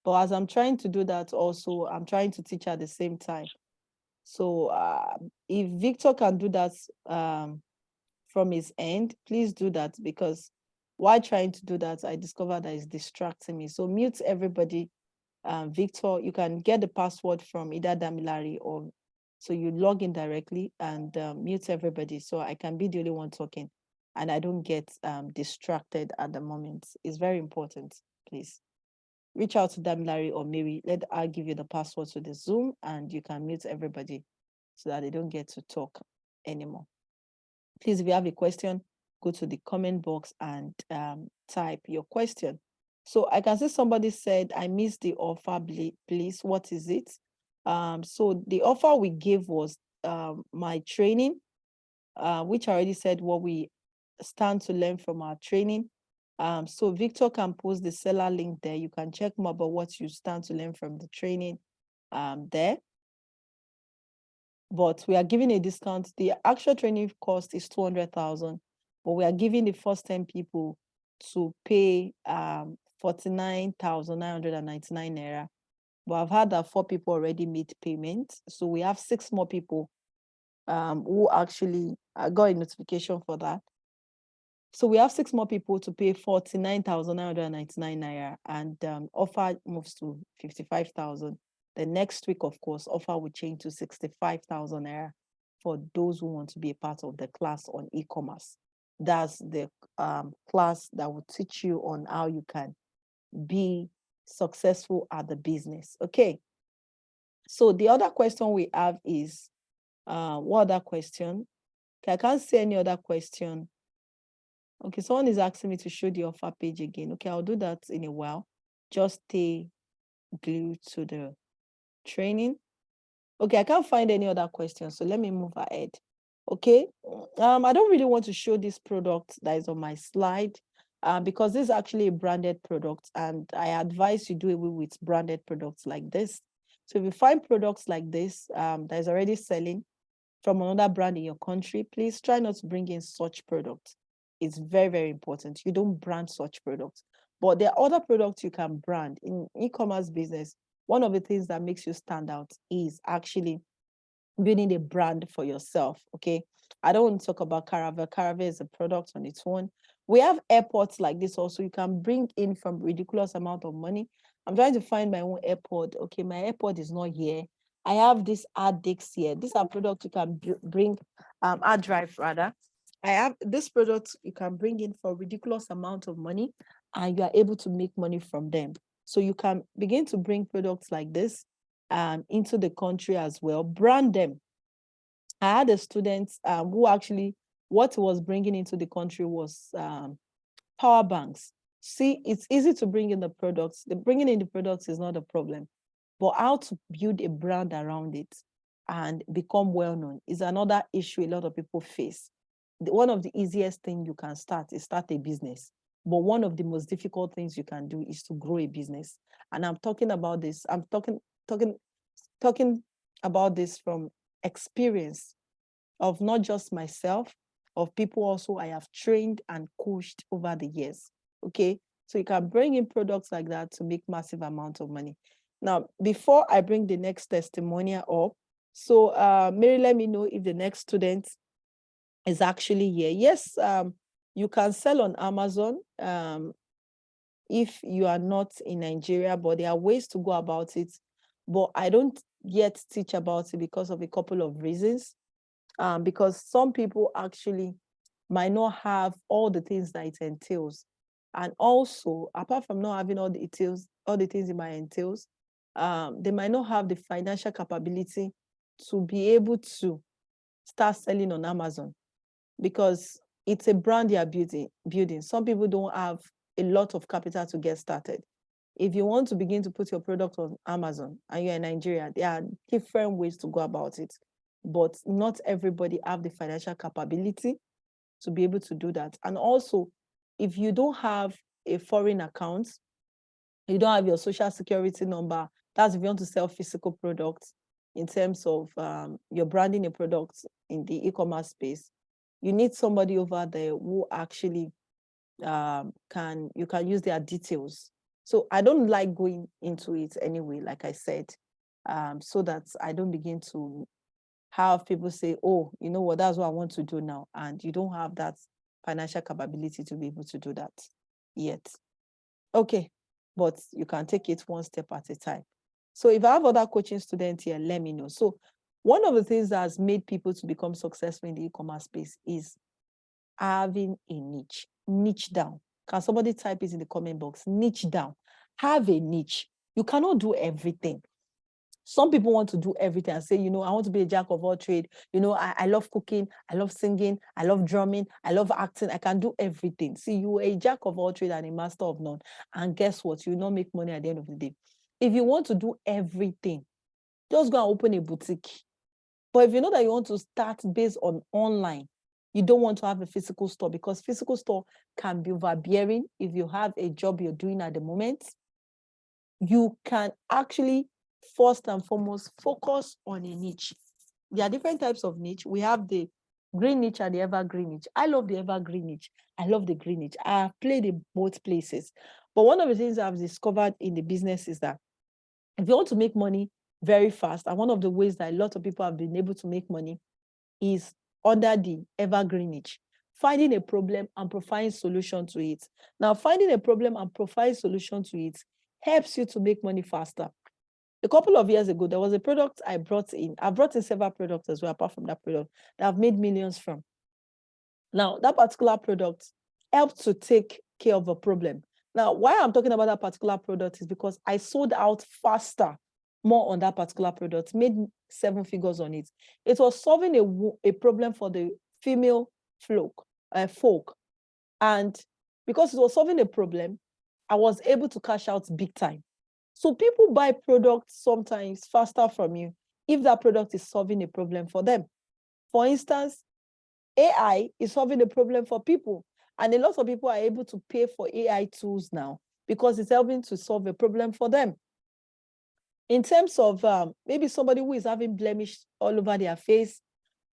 but as I'm trying to do that also, I'm trying to teach at the same time. So if Victor can do that from his end, please do that, because while trying to do that, I discovered that it's distracting me. So mute everybody. Victor, you can get the password from either Damilari, or so you log in directly and mute everybody, so I can be the only one talking and I don't get distracted at the moment. It's very important. Please reach out to Damilari or Mary. Let her give you the password to the Zoom, and you can mute everybody so that they don't get to talk anymore. Please, if you have a question, go to the comment box and type your question. So I can see somebody said, I missed the offer, please. What is it? So the offer we gave was my training, which I already said what we stand to learn from our training. So Victor can post the seller link there. You can check more about what you stand to learn from the training there. But we are giving a discount. The actual training cost is 200,000, but we are giving the first 10 people to pay 49,999 naira. But I've had that 4 people already made payment. So we have 6 more people who actually got a notification for that. So we have 6 more people to pay 49,999 naira, and offer moves to 55,000. The next week, of course, offer will change to 65,000 naira for those who want to be a part of the class on e-commerce. That's the class that will teach you on how you can be successful at the business. Okay. So the other question we have is, what other question? Okay, I can't see any other question. Okay, someone is asking me to show the offer page again. Okay, I'll do that in a while. Just stay glued to the training. Okay, I can't find any other questions, so let me move ahead. Okay, I don't really want to show this product that is on my slide because this is actually a branded product, and I advise you do away with branded products like this. So if you find products like this that is already selling from another brand in your country, please try not to bring in such products. It's very, very important. You don't brand such products. But there are other products you can brand. In e-commerce business, one of the things that makes you stand out is actually building a brand for yourself, okay? I don't want to talk about Caravel. Caravel is a product on its own. We have airports like this also. You can bring in from ridiculous amount of money. I'm trying to find my own airport. Okay, my airport is not here. I have this hard disks here. These are products you can bring, hard drive rather. I have this product you can bring in for ridiculous amount of money, and you are able to make money from them. So you can begin to bring products like this into the country as well, brand them. I had a student who actually, what he was bringing into the country was power banks. See, it's easy to bring in the products. The bringing in the products is not a problem, but how to build a brand around it and become well-known is another issue a lot of people face. One of the easiest things you can start is start a business. But one of the most difficult things you can do is to grow a business. And I'm talking about this. I'm talking about this from experience of not just myself, of people also I have trained and coached over the years. Okay, so you can bring in products like that to make massive amounts of money. Now, before I bring the next testimonial up, so Mary, let me know if the next student is actually here. Yes, you can sell on Amazon if you are not in Nigeria, but there are ways to go about it. But I don't yet teach about it because of a couple of reasons. Because some people actually might not have all the things that it entails. And also, apart from not having all the things it might entails, they might not have the financial capability to be able to start selling on Amazon because it's a brand they are building. Some people don't have a lot of capital to get started. If you want to begin to put your product on Amazon and you're in Nigeria, there are different ways to go about it, but not everybody have the financial capability to be able to do that. And also, if you don't have a foreign account, you don't have your social security number, that's if you want to sell physical products in terms of you're branding a product in the e-commerce space, you need somebody over there who actually you can use their details. So I don't like going into it anyway, like I said, so that I don't begin to have people say, oh, you know what, that's what I want to do now. And you don't have that financial capability to be able to do that yet. Okay, but you can take it one step at a time. So if I have other coaching students here, let me know. So one of the things that has made people to become successful in the e-commerce space is having a niche down. Can somebody type it in the comment box? Niche down. Have a niche. You cannot do everything. Some people want to do everything and say, you know, I want to be a jack of all trade. You know, I love cooking, I love singing, I love drumming, I love acting. I can do everything. See, you're a jack of all trade and a master of none. And guess what? You will not make money at the end of the day. If you want to do everything, just go and open a boutique. But if you know that you want to start based on online, you don't want to have a physical store because physical store can be overbearing. If you have a job you're doing at the moment, you can actually first and foremost focus on a niche. There are different types of niche. We have the green niche and the evergreen niche. I love the evergreen niche. I love the green niche. I have played in both places. But one of the things I've discovered in the business is that if you want to make money very fast, and one of the ways that a lot of people have been able to make money is under the evergreen niche, finding a problem and providing solution to it. Now, finding a problem and providing solution to it helps you to make money faster. A couple of years ago, there was a product I brought in. I brought in several products as well, apart from that product, that I've made millions from. Now, that particular product helped to take care of a problem. Now, why I'm talking about that particular product is because I sold out faster, more on that particular product, made 7 figures on it. It was solving a problem for the female folk. And because it was solving a problem, I was able to cash out big time. So people buy products sometimes faster from you if that product is solving a problem for them. For instance, AI is solving a problem for people. And a lot of people are able to pay for AI tools now because it's helping to solve a problem for them. In terms of maybe somebody who is having blemish all over their face,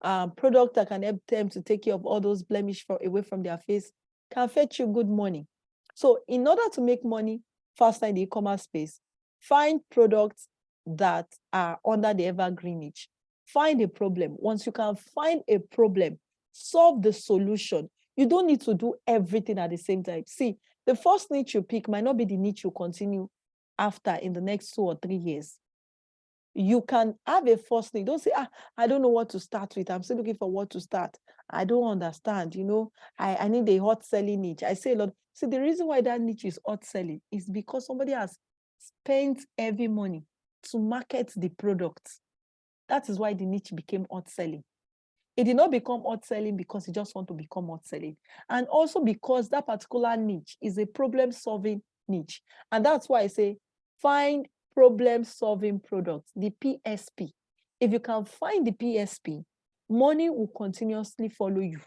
product that can help them to take care of all those blemish away from their face can fetch you good money. So in order to make money faster in the e-commerce space, find products that are under the evergreen niche. Find a problem. Once you can find a problem, solve the solution. You don't need to do everything at the same time. See, the first niche you pick might not be the niche you continue after in the next 2 or 3 years. You can have a first niche. Don't say, I don't know what to start with. I'm still looking for what to start. I don't understand. You know, I need a hot selling niche. I say a lot. See, the reason why that niche is hot selling is because somebody has spent heavy money to market the product. That is why the niche became hot selling. It did not become hot selling because you just want to become hot selling. And also because that particular niche is a problem solving niche. And that's why I say, find problem solving products, the PSP. If you can find the PSP, money will continuously follow you.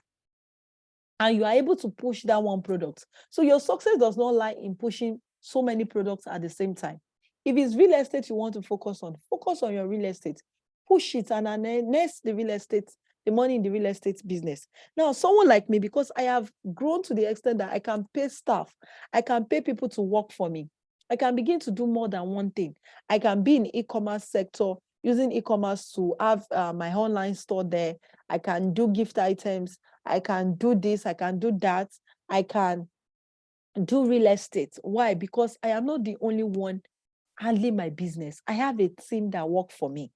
And you are able to push that one product. So your success does not lie in pushing so many products at the same time. If it's real estate you want to focus on your real estate. Push it and harness the real estate, the money in the real estate business. Now, someone like me, because I have grown to the extent that I can pay staff, I can pay people to work for me. I can begin to do more than one thing. I can be in the e-commerce sector, using e-commerce to have my online store there. I can do gift items. I can do this. I can do that. I can do real estate. Why? Because I am not the only one handling my business. I have a team that work for me.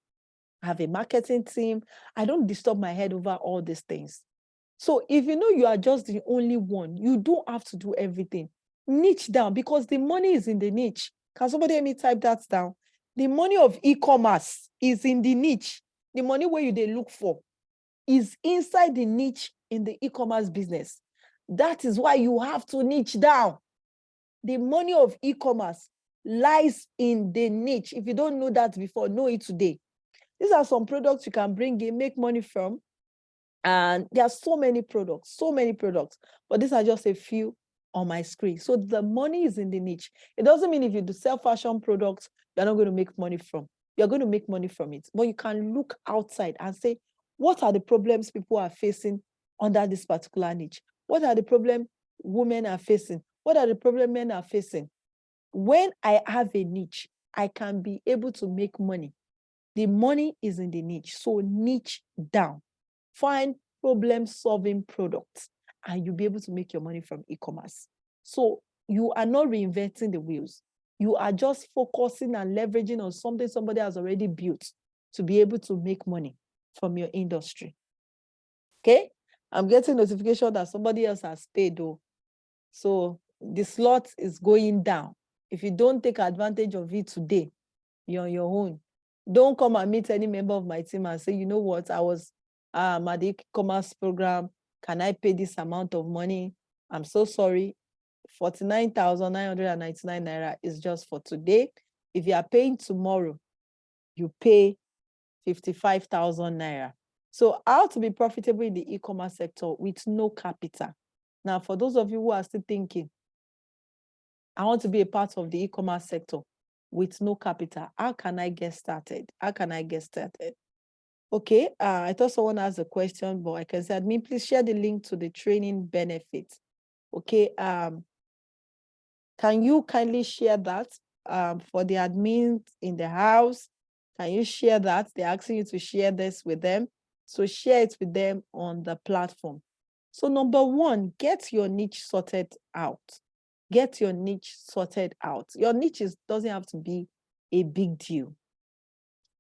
I have a marketing team. I don't disturb my head over all these things. So if you know you are just the only one, you don't have to do everything. Niche down because the money is in the niche. Can somebody help me type that down? The money of e-commerce is in the niche. The money where you they look for is inside the niche in the e-commerce business. That is why you have to niche down. The money of e-commerce lies in the niche. If you don't know that before, know it today. These are some products you can bring in, make money from. And there are so many products, but these are just a few on my screen. So the money is in the niche. It doesn't mean if you do sell fashion products, you're not going to make money from. You're going to make money from it. But you can look outside and say, what are the problems people are facing under this particular niche? What are the problems women are facing? What are the problems men are facing? When I have a niche, I can be able to make money. The money is in the niche. So niche down. Find problem-solving products, and you'll be able to make your money from e-commerce. So you are not reinventing the wheels. You are just focusing and leveraging on something somebody has already built to be able to make money from your industry. Okay? I'm getting notification that somebody else has paid though. So the slot is going down. If you don't take advantage of it today, you're on your own. Don't come and meet any member of my team and say, you know what, I was at the e-commerce program. Can I pay this amount of money? I'm so sorry. 49,999 naira is just for today. If you are paying tomorrow, you pay 55,000 naira. So how to be profitable in the e-commerce sector with no capital? Now, for those of you who are still thinking, I want to be a part of the e-commerce sector with no capital, how can I get started? Okay, I thought someone asked a question, but I can say, admin, please share the link to the training benefits. Okay, can you kindly share that for the admins in the house? Can you share that? They're asking you to share this with them. So share it with them on the platform. So number one, get your niche sorted out. Get your niche sorted out. Your niche doesn't have to be a big deal.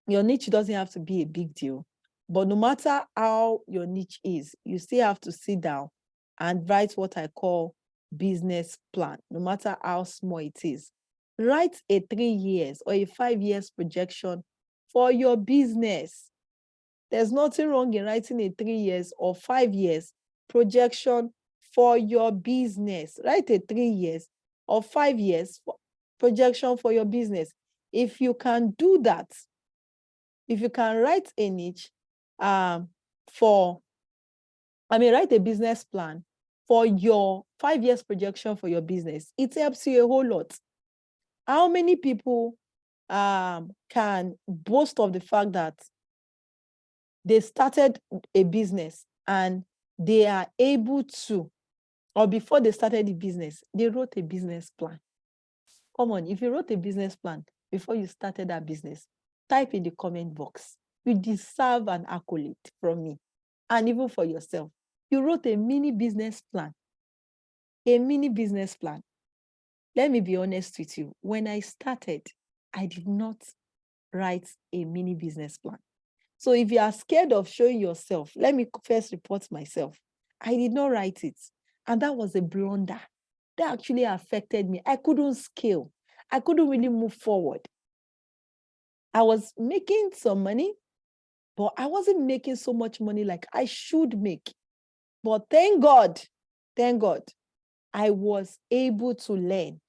Your niche doesn't have to be a big deal. But no matter how your niche is, you still have to sit down and write what I call business plan, no matter how small it is. Write a 3 years or a 5 years projection for your business. There's nothing wrong in writing a 3 years or 5 years projection for your business. Write a 3 years or 5 years projection for your business. If you can do that, if you can write a niche write a business plan for your 5 years projection for your business, it helps you a whole lot. How many people can boast of the fact that they started a business and they are able to, or before they started the business, they wrote a business plan? Come on, if you wrote a business plan before you started that business, type in the comment box. You deserve an accolade from me, and even for yourself. You wrote a mini business plan. A mini business plan. Let me be honest with you. When I started, I did not write a mini business plan. So if you are scared of showing yourself, let me first report myself. I did not write it. And that was a blunder. That actually affected me. I couldn't scale. I couldn't really move forward. I was making some money, but I wasn't making so much money like I should make. But thank God, I was able to learn.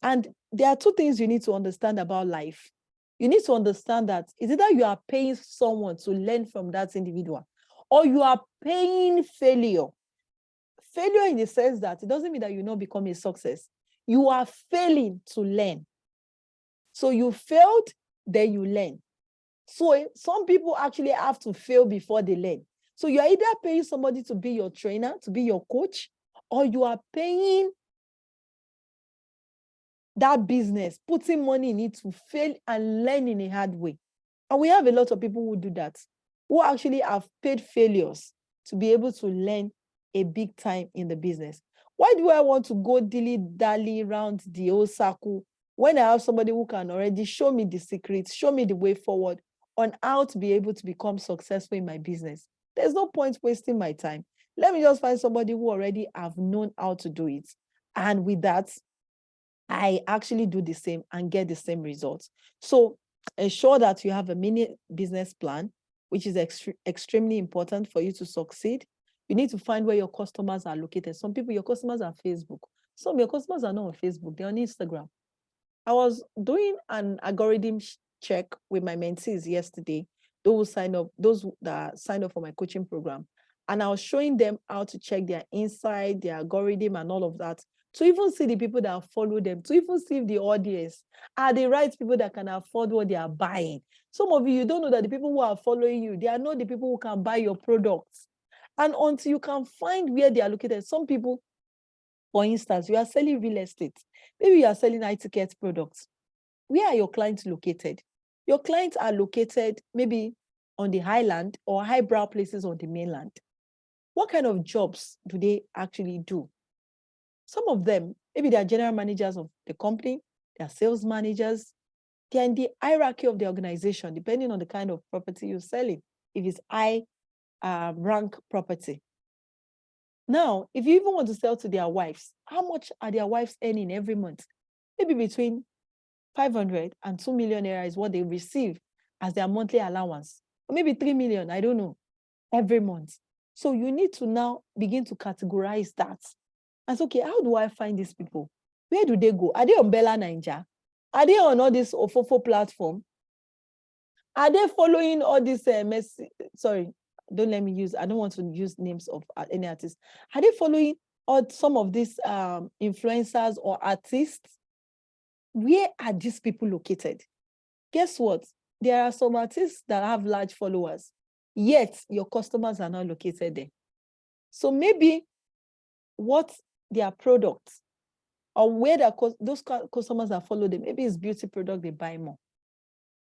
And there are two things you need to understand about life. You need to understand that it's either you are paying someone to learn from that individual, or you are paying failure. Failure in the sense that it doesn't mean that you not become a success. You are failing to learn. So you failed, then you learn. So some people actually have to fail before they learn. So you're either paying somebody to be your trainer, to be your coach, or you are paying that business, putting money in it to fail and learn in a hard way. And we have a lot of people who do that, who actually have paid failures to be able to learn a big time in the business. Why do I want to go dilly-dally around the old circle when I have somebody who can already show me the secrets, show me the way forward on how to be able to become successful in my business? There's no point wasting my time. Let me just find somebody who already have known how to do it. And with that, I actually do the same and get the same results. So ensure that you have a mini business plan, which is extremely important for you to succeed. You need to find where your customers are located. Some people, your customers are Facebook. Some of your customers are not on Facebook, they're on Instagram. I was doing an algorithm check with my mentees yesterday, those that signed up for my coaching program. And I was showing them how to check their insight, their algorithm, and all of that, to even see the people that follow them, to even see if the audience are the right people that can afford what they are buying. Some of you don't know that the people who are following you, they are not the people who can buy your products. And until you can find where they are located, some people, for instance, you are selling real estate. Maybe you are selling high-ticket products. Where are your clients located? Your clients are located maybe on the highland or highbrow places on the mainland. What kind of jobs do they actually do? Some of them, maybe they are general managers of the company, they are sales managers, they are in the hierarchy of the organization, depending on the kind of property you're selling, if it's high rank property. Now, if you even want to sell to their wives, how much are their wives earning every month? Maybe between 500 and 2 million naira is what they receive as their monthly allowance. Or maybe 3 million, I don't know, every month. So you need to now begin to categorize that. And say, okay, how do I find these people? Where do they go? Are they on Bella Ninja? Are they on all this Ofofo platform? Are they following all this sorry, don't let me use, I don't want to use names of any artists. Are they following some of these influencers or artists? Where are these people located? Guess what? There are some artists that have large followers, yet your customers are not located there. So maybe what their products or where those customers are followed them, maybe it's beauty product, they buy more.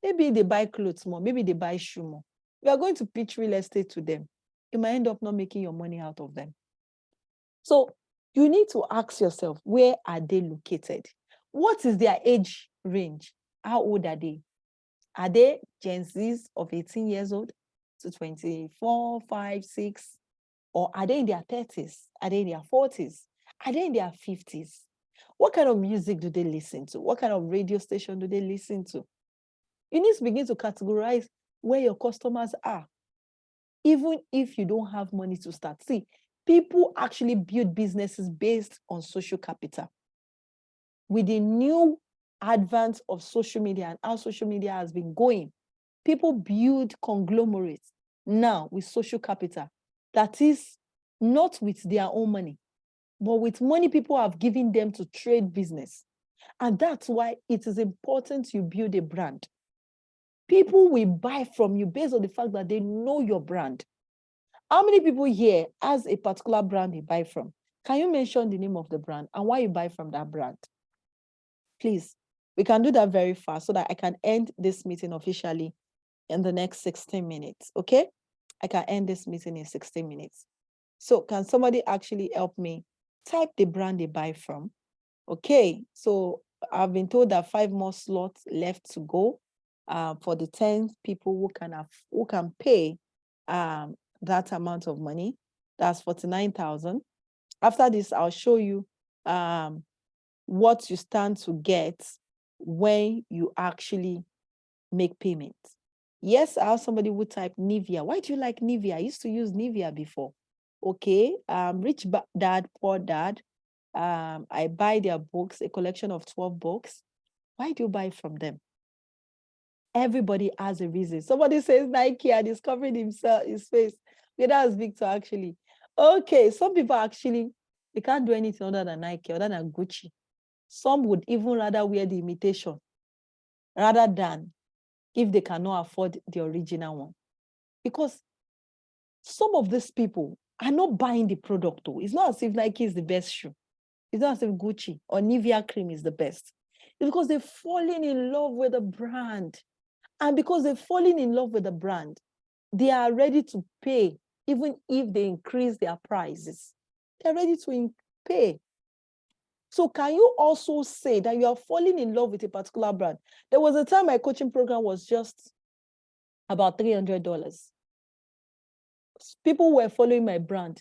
Maybe they buy clothes more, maybe they buy shoe more. You are going to pitch real estate to them. You might end up not making your money out of them. So you need to ask yourself, where are they located? What is their age range? How old are they? Are they Gen Zs of 18 years old to 24, 5, 6? Or are they in their 30s? Are they in their 40s? Are they in their 50s? What kind of music do they listen to? What kind of radio station do they listen to? You need to begin to categorize where your customers are, even if you don't have money to start. See, people actually build businesses based on social capital. With the new advance of social media and how social media has been going, people build conglomerates now with social capital. That is not with their own money, but with money people have given them to trade business. And that's why it is important you build a brand. People will buy from you based on the fact that they know your brand. How many people here has a particular brand they buy from? Can you mention the name of the brand and why you buy from that brand? Please, we can do that very fast so that I can end this meeting officially in the next 16 minutes, okay? I can end this meeting in 16 minutes. So can somebody actually help me type the brand they buy from? Okay, so I've been told that 5 more slots left to go for the 10 people who can pay that amount of money. That's 49,000. After this, I'll show you what you stand to get when you actually make payments. Yes, I have somebody who typed Nivea. Why do you like Nivea? I used to use Nivea before. Okay, Rich Dad, Poor Dad. I buy their books, a collection of 12 books. Why do you buy from them? Everybody has a reason. Somebody says Nike and he's covering his face. Okay, that's Victor actually. Okay, some people actually, they can't do anything other than Nike, other than Gucci. Some would even rather wear the imitation rather than if they cannot afford the original one. Because some of these people are not buying the product though. It's not as if Nike is the best shoe. It's not as if Gucci or Nivea cream is the best. It's because they've fallen in love with the brand. And because they've fallen in love with the brand, they are ready to pay, even if they increase their prices. They're ready to pay. So can you also say that you are falling in love with a particular brand? There was a time my coaching program was just about $300. People were following my brand.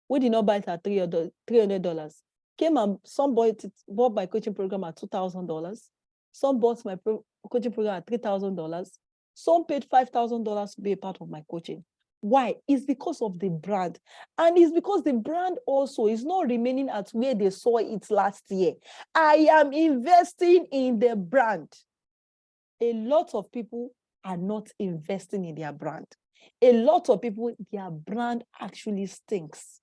We did not buy it at $300. Came and somebody bought my coaching program at $2,000. Some bought my coaching program at $3,000. Some paid $5,000 to be a part of my coaching. Why? It's because of the brand. And it's because the brand also is not remaining at where they saw it last year. I am investing in the brand. A lot of people are not investing in their brand. A lot of people, their brand actually stinks.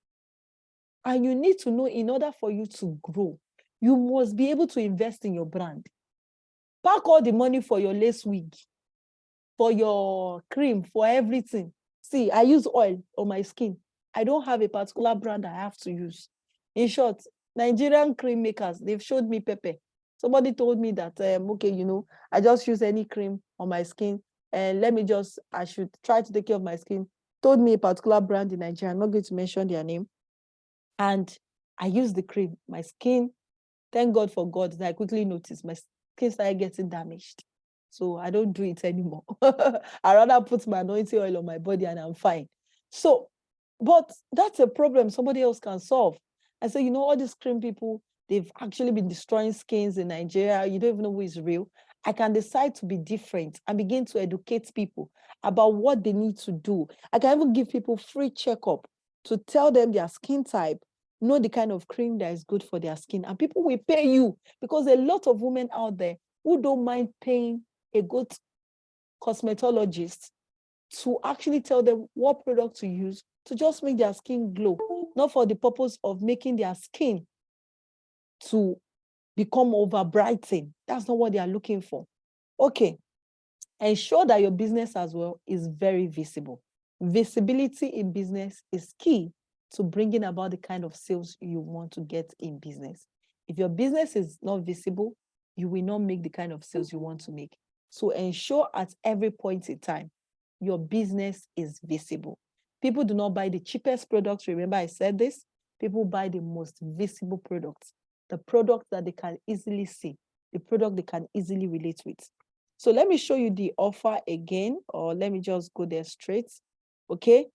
And you need to know, in order for you to grow, you must be able to invest in your brand. Pack all the money for your lace wig, for your cream, for everything. See, I use oil on my skin. I don't have a particular brand I have to use. In short, Nigerian cream makers, they've showed me Pepe. Somebody told me that, okay, you know, I just use any cream on my skin, and I should try to take care of my skin. Told me a particular brand in Nigeria. I'm not going to mention their name. And I used the cream. My skin, thank God for God, that I quickly noticed my skin started getting damaged. So I don't do it anymore. I rather put my anointing oil on my body and I'm fine. So, but that's a problem somebody else can solve. I say, you know, all these cream people, they've actually been destroying skins in Nigeria. You don't even know who is real. I can decide to be different and begin to educate people about what they need to do. I can even give people free checkup to tell them their skin type, know the kind of cream that is good for their skin. And people will pay you, because a lot of women out there who don't mind paying a good cosmetologist to actually tell them what product to use to just make their skin glow, not for the purpose of making their skin to become over brighten. That's not what they are looking for. Okay, ensure that your business as well is very visible. Visibility in business is key to bringing about the kind of sales you want to get in business. If your business is not visible, you will not make the kind of sales you want to make. So ensure at every point in time, your business is visible. People do not buy the cheapest products. Remember, I said this. People buy the most visible products, the product that they can easily see, the product they can easily relate with. So let me show you the offer again, or let me just go there straight. Okay.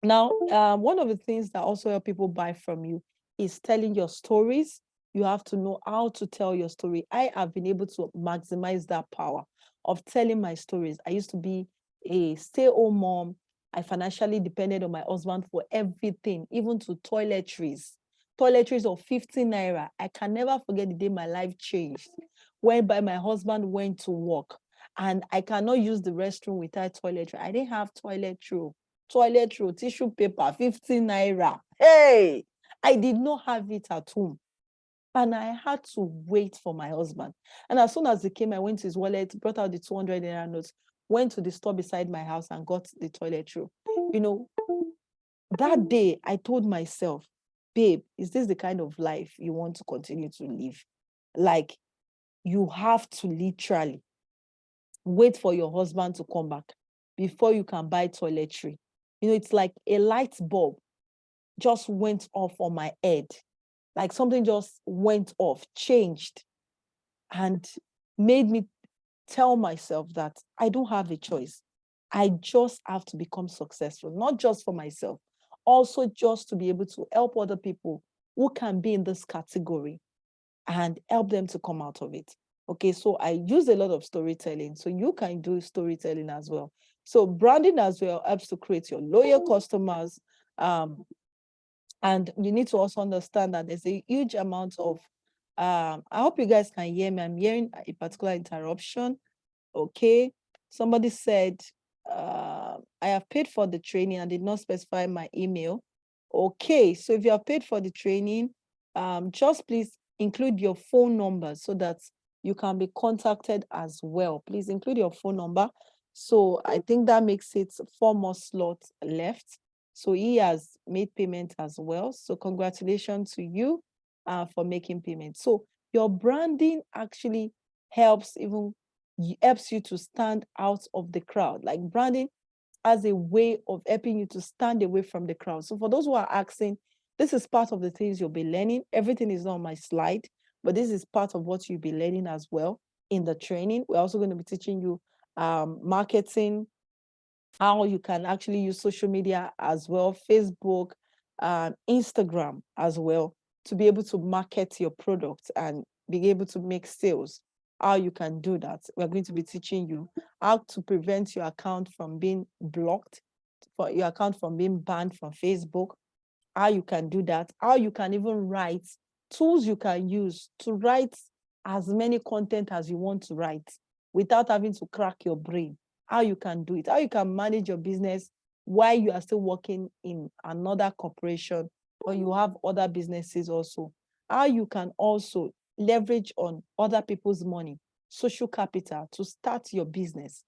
Now, one of the things that also help people buy from you is telling your stories. You have to know how to tell your story. I have been able to maximize that power of telling my stories. I used to be a stay-at-home mom. I financially depended on my husband for everything, even to toiletries. Toiletries of 15 naira. I can never forget the day my life changed, whereby my husband went to work and I cannot use the restroom without toiletry. I didn't have toilet roll, tissue paper, 15 naira. Hey, I did not have it at home. And I had to wait for my husband. And as soon as he came, I went to his wallet, brought out the 200 naira notes, went to the store beside my house and got the toilet roll. You know, that day I told myself, babe, is this the kind of life you want to continue to live? Like, you have to literally wait for your husband to come back before you can buy toiletry. You know, it's like a light bulb just went off on my head. Like something just went off, changed, and made me tell myself that I don't have a choice. I just have to become successful, not just for myself, also just to be able to help other people who can be in this category and help them to come out of it. Okay, so I use a lot of storytelling. So you can do storytelling as well. So branding as well helps to create your loyal customers. And you need to also understand that there's a huge amount of, I hope you guys can hear me. I'm hearing a particular interruption. Okay, somebody said, I have paid for the training and did not specify my email. Okay, so if you have paid for the training, just please include your phone number so that you can be contacted as well. Please include your phone number. So I think that makes it 4 more slots left. So he has made payment as well. So congratulations to you for making payment. So your branding actually helps you to stand out of the crowd. Like branding as a way of helping you to stand away from the crowd. So for those who are asking, this is part of the things you'll be learning. Everything is not on my slide, but this is part of what you'll be learning as well in the training. We're also going to be teaching you marketing, how you can actually use social media as well, Facebook, Instagram as well, to be able to market your product and be able to make sales. how you can do that. We're going to be teaching you how to prevent your account from being blocked, for your account from being banned from Facebook, how you can do that, how you can even write, tools you can use to write as many content as you want to write without having to crack your brain, how you can do it, how you can manage your business while you are still working in another corporation or you have other businesses also, how you can also leverage on other people's money, social capital to start your business,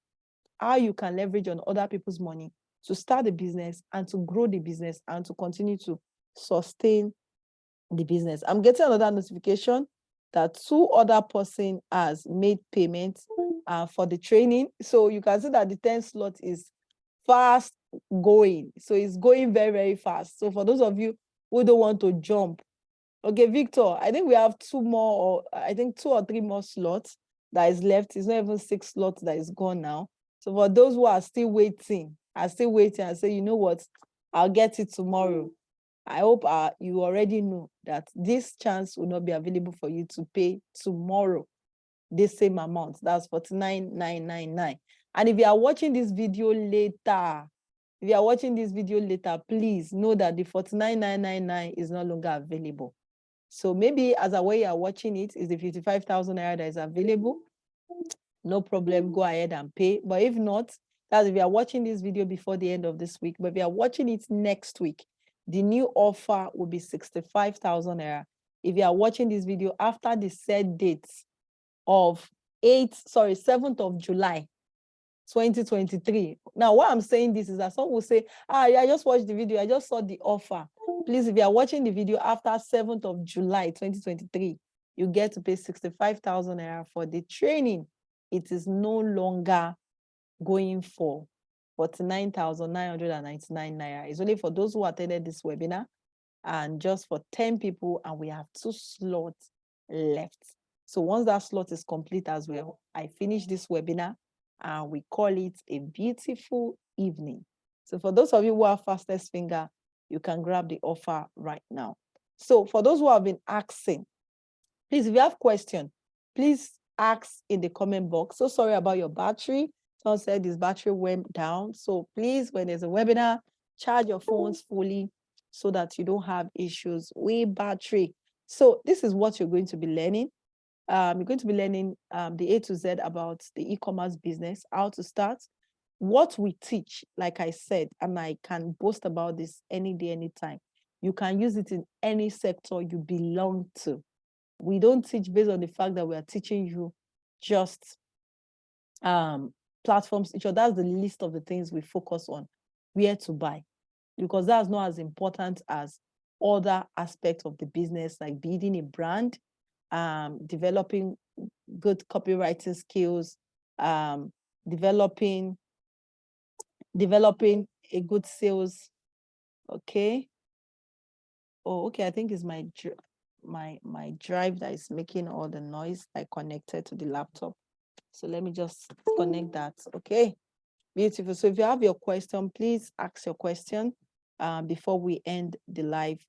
how you can leverage on other people's money to start the business and to grow the business and to continue to sustain the business. I'm getting another notification that 2 other person has made payments for the training. So you can see that the 10 slot is fast going. So it's going very, very fast. So for those of you who don't want to jump, okay, Victor, I think we have 2 more, or I think 2 or 3 more slots that is left. It's not even 6 slots that is gone now. So for those who are still waiting and say, you know what, I'll get it tomorrow. I hope you already know that this chance will not be available for you to pay tomorrow the same amount. That's 49,999. And if you are watching this video later, please know that the 49,999 is no longer available. So maybe as a way you are watching it is the 55,000 naira that is available. No problem, go ahead and pay. But if not, that's if you are watching this video before the end of this week. But if you are watching it next week, the new offer will be 65,000 naira. If you are watching this video after the set dates of 7th of July, 2023. Now, why I'm saying this is that some will say, I just watched the video, I just saw the offer. Please, if you are watching the video after 7th of July, 2023, you get to pay 65,000 naira for the training. It is no longer going for 49,999 naira. It's only for those who attended this webinar and just for 10 people, and we have 2 slots left. So once that slot is complete as well, I finish this webinar and we call it a beautiful evening. So for those of you who have fastest finger, you can grab the offer right now. So for those who have been asking, please, if you have questions, please ask in the comment box. So sorry about your battery. Someone said this battery went down. So please, when there's a webinar, charge your phones fully so that you don't have issues with battery. So this is what you're going to be learning. You're going to be learning the A to Z about the e-commerce business, how to start, what we teach, like I said, and I can boast about this any day, anytime. You can use it in any sector you belong to. We don't teach based on the fact that we are teaching you just platforms. That's the list of the things we focus on, where to buy, because that's not as important as other aspects of the business, like building a brand, developing good copywriting skills, developing a good sales. Okay. Oh, okay. I think it's my drive that is making all the noise. I connected to the laptop. So let me just connect that. Okay. Beautiful. So if you have your question, please ask your question before we end the live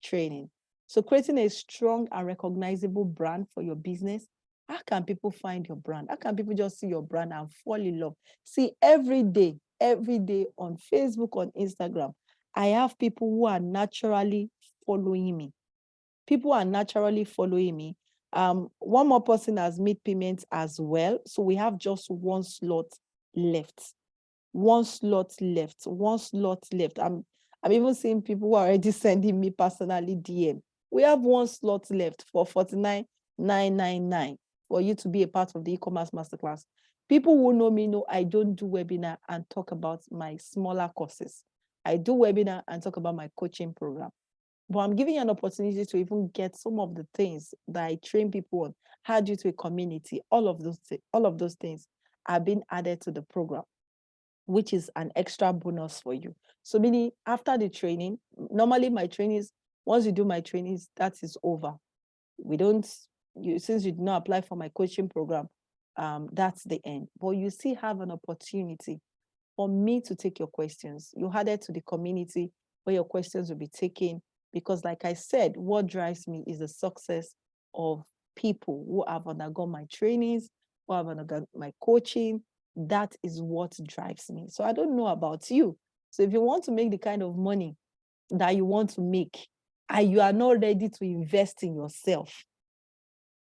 training. So creating a strong and recognizable brand for your business. How can people find your brand? How can people just see your brand and fall in love? See, every day on Facebook, on Instagram, I have people who are naturally following me. People are naturally following me. One more person has made payments as well. So we have just 1 slot left. 1 slot left. 1 slot left. I'm even seeing people who are already sending me personally DM. We have 1 slot left for 49,999 for you to be a part of the e-commerce masterclass. People who know me know I don't do webinar and talk about my smaller courses. I do webinar and talk about my coaching program. But I'm giving you an opportunity to even get some of the things that I train people on, add you to a community. All of those things are being added to the program, which is an extra bonus for you. So meaning after the training, normally my trainings, once you do my trainings, that is over. Since you did not apply for my coaching program, that's the end. But you still have an opportunity for me to take your questions. You added to the community where your questions will be taken, because like I said, what drives me is the success of people who have undergone my trainings, who have undergone my coaching. That is what drives me. So I don't know about you. So if you want to make the kind of money that you want to make, and you are not ready to invest in yourself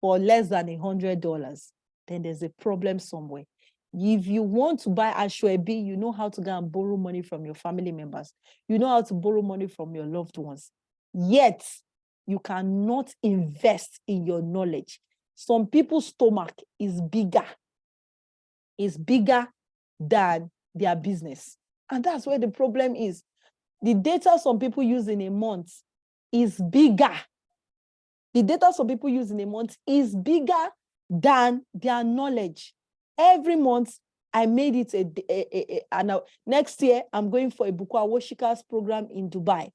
for less than $100, then there's a problem somewhere. If you want to buy Ashwebi, you know how to go and borrow money from your family members. You know how to borrow money from your loved ones. Yet, you cannot invest in your knowledge. Some people's stomach is bigger than their business. And that's where the problem is. The data some people use in a month is bigger. The data some people use in a month is bigger than their knowledge. Every month, I made it and next year, I'm going for a Bukwa Woshika's program in Dubai.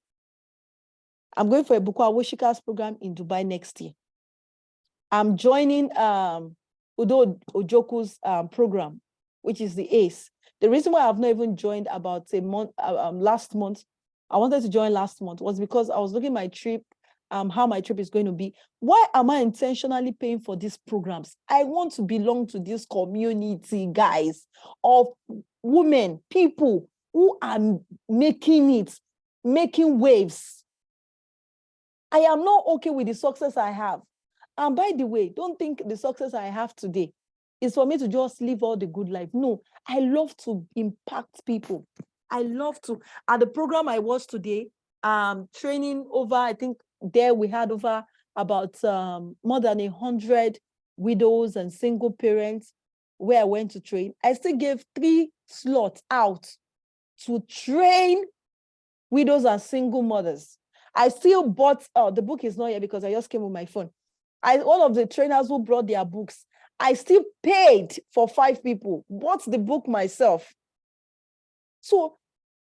I'm going for a Bukwa Woshika's program in Dubai next year. I'm joining Udo Ojoku's program, which is the ACE. The reason why I've not even joined about a month, last month, I wanted to join last month, was because I was looking at my trip, how my trip is going to be. Why am I intentionally paying for these programs? I want to belong to this community, guys, of women, people who are making waves. I am not okay with the success I have. And by the way, don't think the success I have today is for me to just live all the good life. No, I love to impact people. I love to. At the program I was today, training over, I think there we had over about more than 100 widows and single parents where I went to train. I still gave 3 slots out to train widows and single mothers. I still bought, the book is not here because I just came with my phone. One of the trainers who brought their books, I still paid for 5 people, bought the book myself. So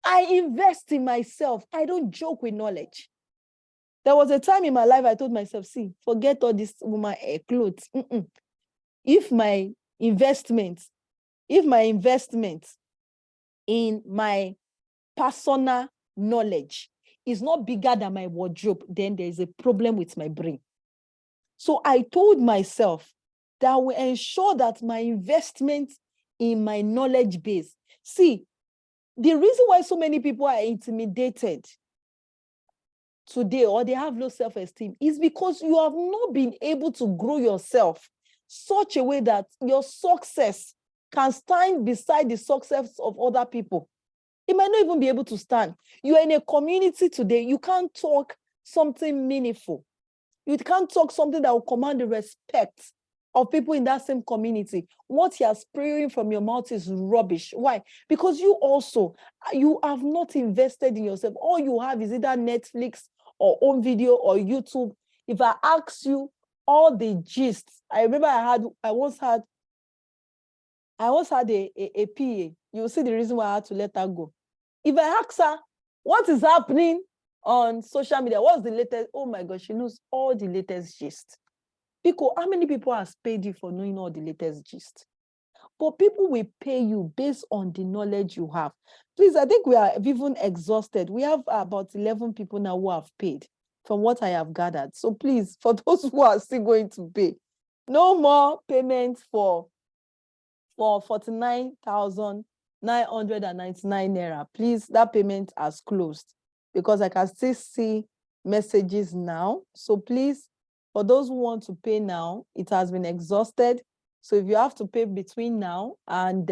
I invest in myself. I don't joke with knowledge. There was a time in my life I told myself, see, forget all this woman clothes. If my investment in my personal knowledge is not bigger than my wardrobe, then there is a problem with my brain. So I told myself that I will ensure that my investment in my knowledge base. See, the reason why so many people are intimidated today or they have low self-esteem is because you have not been able to grow yourself such a way that your success can stand beside the success of other people. It might not even be able to stand. You are in a community today, you can't talk something meaningful. You can't talk something that will command the respect of people in that same community. What you are spraying from your mouth is rubbish. Why? Because you have not invested in yourself. All you have is either Netflix or home video or YouTube. If I ask you all the gists, I remember I once had a PA. You'll see the reason why I had to let her go. If I ask her, what is happening on social media? What's the latest? Oh my gosh, she knows all the latest gist. Because how many people has paid you for knowing all the latest gist? But people will pay you based on the knowledge you have. Please, I think we are even exhausted. We have about 11 people now who have paid from what I have gathered. So please, for those who are still going to pay, no more payments for 49,999 naira. Please, that payment has closed because I can still see messages now. So please, for those who want to pay now, it has been exhausted. So if you have to pay between now and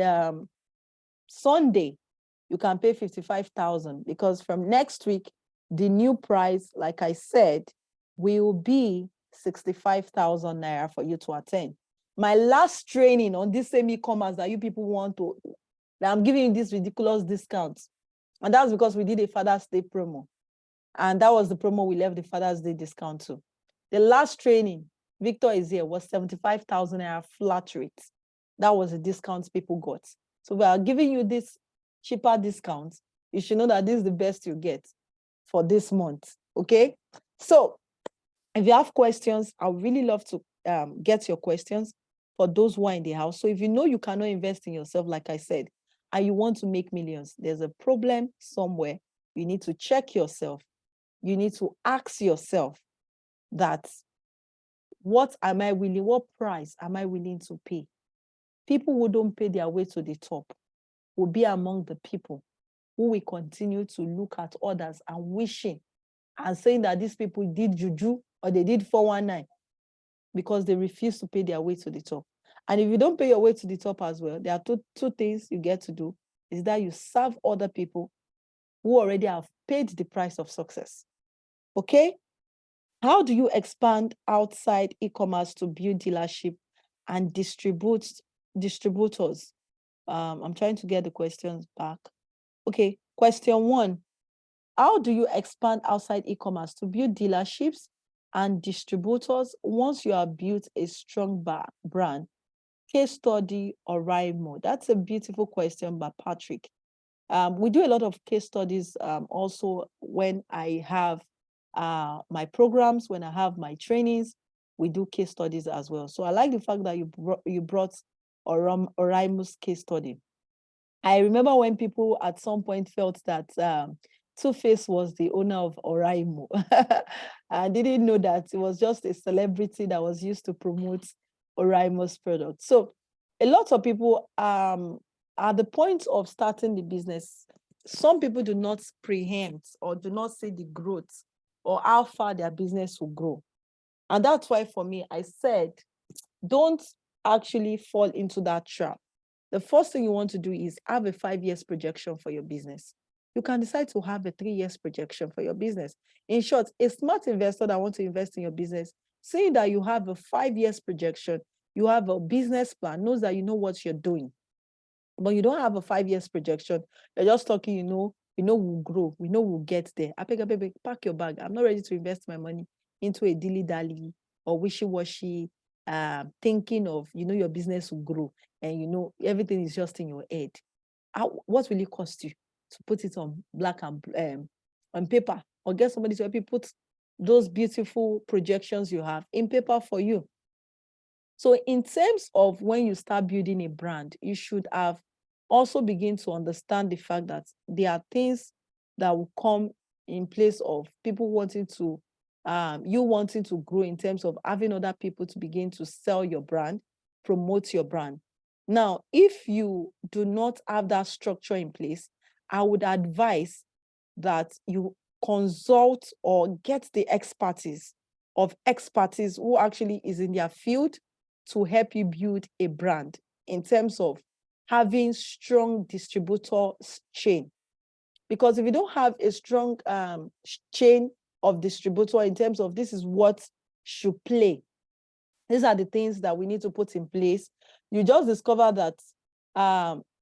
Sunday, you can pay 55,000 because from next week, the new price, like I said, will be 65,000 naira for you to attend. My last training on this same e-commerce that you people want to, that I'm giving you this ridiculous discount. And that's because we did a Father's Day promo. And that was the promo we left the Father's Day discount to. The last training, Victor is here, was 75,000 naira flat rate. That was the discount people got. So we are giving you this cheaper discount. You should know that this is the best you get for this month, okay? So if you have questions, I would really love to get your questions for those who are in the house. So if you know you cannot invest in yourself, like I said, and you want to make millions, there's a problem somewhere. You need to check yourself. You need to ask yourself that what price am I willing to pay? People who don't pay their way to the top will be among the people who will continue to look at others and wishing and saying that these people did juju or they did 419 because they refuse to pay their way to the top. And if you don't pay your way to the top as well, there are two things you get to do, is that you serve other people who already have paid the price of success. Okay? How do you expand outside e-commerce to build dealership and distributors? I'm trying to get the questions back. Okay, question 1. How do you expand outside e-commerce to build dealerships and distributors once you have built a strong brand? Case study Oraimo? That's a beautiful question by Patrick. We do a lot of case studies also when I have my programs, when I have my trainings, we do case studies as well. So I like the fact that you brought Oraimo's case study. I remember when people at some point felt that Two-Face was the owner of Oraimo. I didn't know that it was just a celebrity that was used to promote Oraimo's product. So a lot of people at the point of starting the business, some people do not preempt or do not see the growth or how far their business will grow. And that's why for me, I said, don't actually fall into that trap. The first thing you want to do is have a 5 years projection for your business. You can decide to have a 3 years projection for your business. In short, a smart investor that wants to invest in your business, saying that you have a 5 years projection, you have a business plan, knows that you know what you're doing. But you don't have a 5 years projection. You're just talking, you know we'll grow, we know we'll get there. I beg, pack your bag. I'm not ready to invest my money into a dilly-dally or wishy-washy thinking of, your business will grow and everything is just in your head. What will it cost you to put it on black and on paper, or get somebody to help you put those beautiful projections you have in paper for you? So in terms of when you start building a brand, you should have also begin to understand the fact that there are things that will come in place of people wanting to, you wanting to grow in terms of having other people to begin to sell your brand, promote your brand. Now, if you do not have that structure in place, I would advise that you consult or get the expertise who actually is in their field to help you build a brand in terms of having strong distributor chain. Because if you don't have a strong chain of distributor in terms of this is what should play, these are the things that we need to put in place. You just discover that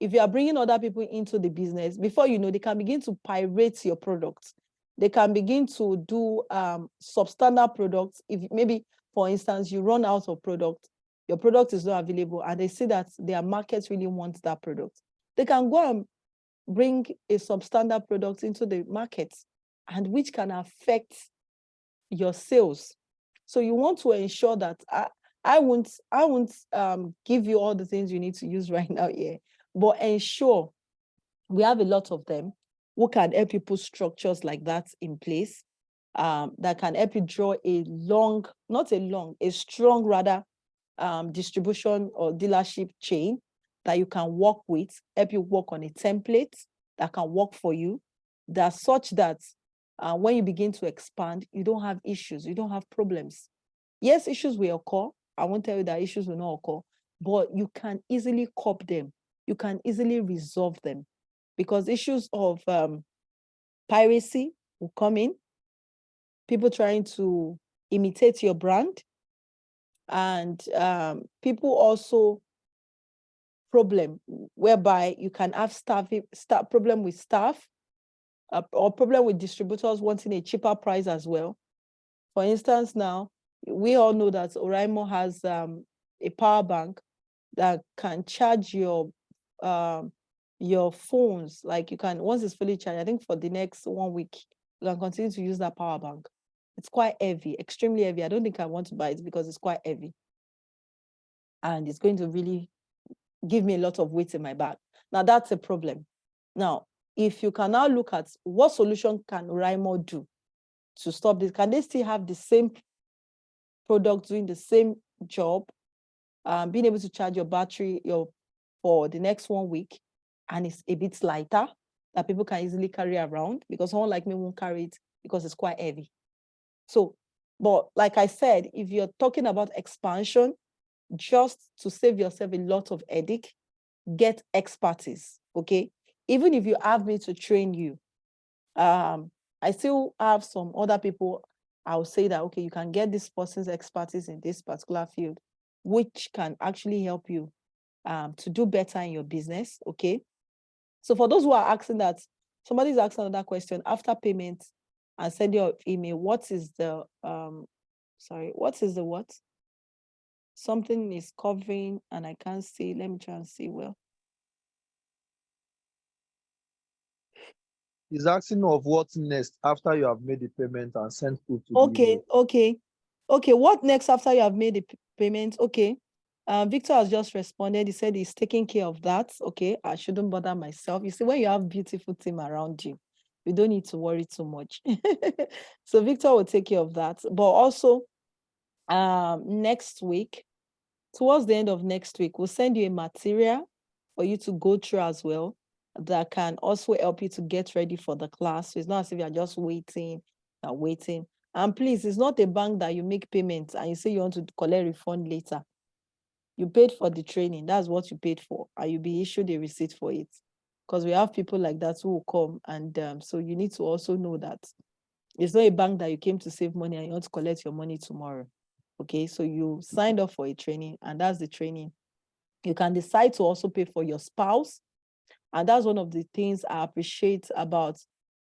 if you are bringing other people into the business, before you know, they can begin to pirate your products. They can begin to do substandard products. If maybe, for instance, you run out of product, your product is not available, and they see that their market really wants that product, they can go and bring a substandard product into the market, and which can affect your sales. So you want to ensure that I won't give you all the things you need to use right now here, but ensure we have a lot of them who can help you put structures like that in place, that can help you draw a strong rather distribution or dealership chain that you can work with, help you work on a template that can work for you, that's such that when you begin to expand, you don't have issues, you don't have problems. Yes, issues will occur. I won't tell you that issues will not occur, but you can easily cope them. You can easily resolve them, because issues of piracy will come in, people trying to imitate your brand, and people also problem whereby you can have problem with staff, or problem with distributors wanting a cheaper price as well. For instance, now we all know that Oraimo has a power bank that can charge your phones. Like, you can, once it's fully charged, I think for the next 1 week, you can continue to use that power bank. It's quite heavy, extremely heavy. I don't think I want to buy it because it's quite heavy, and it's going to really give me a lot of weight in my bag. Now that's a problem. Now, if you can now look at what solution can Oraimo do to stop this, can they still have the same product doing the same job, being able to charge your battery for the next 1 week, and it's a bit lighter that people can easily carry around, because someone like me won't carry it because it's quite heavy. So, but like I said, if you're talking about expansion, just to save yourself a lot of headache, get expertise, okay? Even if you have me to train you, I still have some other people. I'll say that, okay, you can get this person's expertise in this particular field, which can actually help you to do better in your business, okay? So for those who are asking that, somebody's asking another question, after payment and send your email, what is the, what is the what? Something is covering and I can't see. Let me try and see well. He's asking of what's next after you have made the payment and sent food to Okay, the okay. What next after you have made the payment? Okay. Victor has just responded. He said he's taking care of that. Okay, I shouldn't bother myself. You see, when you have beautiful team around you, you don't need to worry too much. So Victor will take care of that. But also, next week, towards the end of next week, we'll send you a material for you to go through as well that can also help you to get ready for the class. So it's not as if you're just waiting. And please, it's not a bank that you make payments and you say you want to collect refund later. You paid for the training. That's what you paid for. And you'll be issued a receipt for it. Because we have people like that who will come. And so you need to also know that it's not a bank that you came to save money and you want to collect your money tomorrow. Okay, so you signed up for a training and that's the training. You can decide to also pay for your spouse. And that's one of the things I appreciate about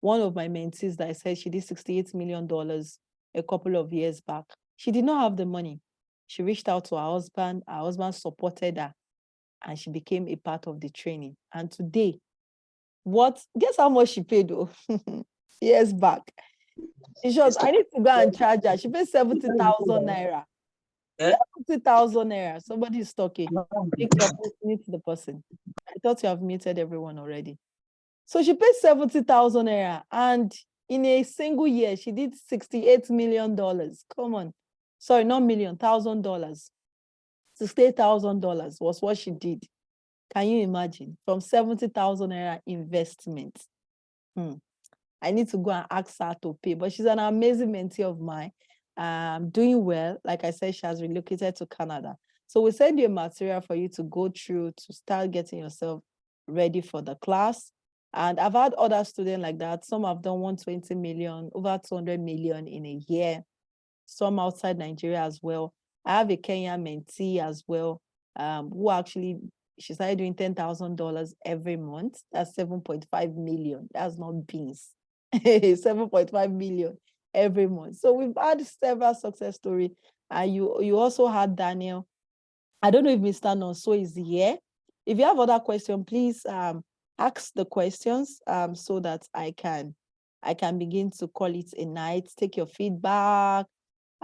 one of my mentees that I said she did $68 million a couple of years back. She did not have the money. She reached out to her husband supported her, and she became a part of the training. And today, guess how much she paid though? Years back. In short, I need to go and charge her. She paid 70,000 naira. 70,000 naira. Somebody is talking. Take your mute the person. I thought you have muted everyone already. So she paid 70,000 naira, and in a single year, she did $68 million. Come on. Sorry, not million, $1,000. $68,000 was what she did. Can you imagine? From 70,000 naira investment. I need to go and ask her to pay, but she's an amazing mentee of mine. Doing well. Like I said, she has relocated to Canada. So we send you a material for you to go through to start getting yourself ready for the class. And I've had other students like that. Some have done 120 million, over 200 million in a year. Some outside Nigeria as well. I have a Kenyan mentee as well, who actually, she started doing $10,000 every month. That's 7.5 million. That's not beans. 7.5 million every month. So we've had several success stories. And you also had Daniel. I don't know if Mr. Nonso is here. If you have other questions, please ask the questions so that I can begin to call it a night, take your feedback,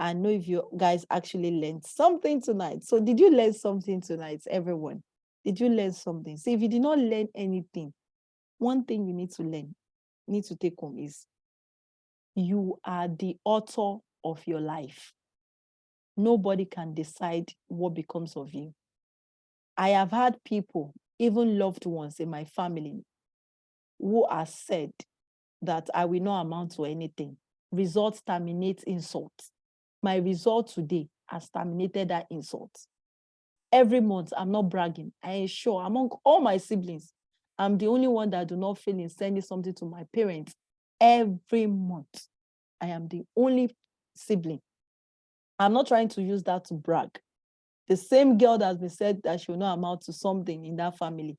and know if you guys actually learned something tonight. So did you learn something tonight, everyone? Did you learn something? So if you did not learn anything, one thing you need to learn, need to take home is you are the author of your life. Nobody can decide what becomes of you. I have had people, even loved ones in my family, who are said that I will not amount to anything. Results terminate insults. My result today has terminated that insult. Every month, I'm not bragging. I ensure among all my siblings, I'm the only one that do not feel in sending something to my parents every month. I am the only sibling. I'm not trying to use that to brag. The same girl that has been said that she will not amount to something in that family.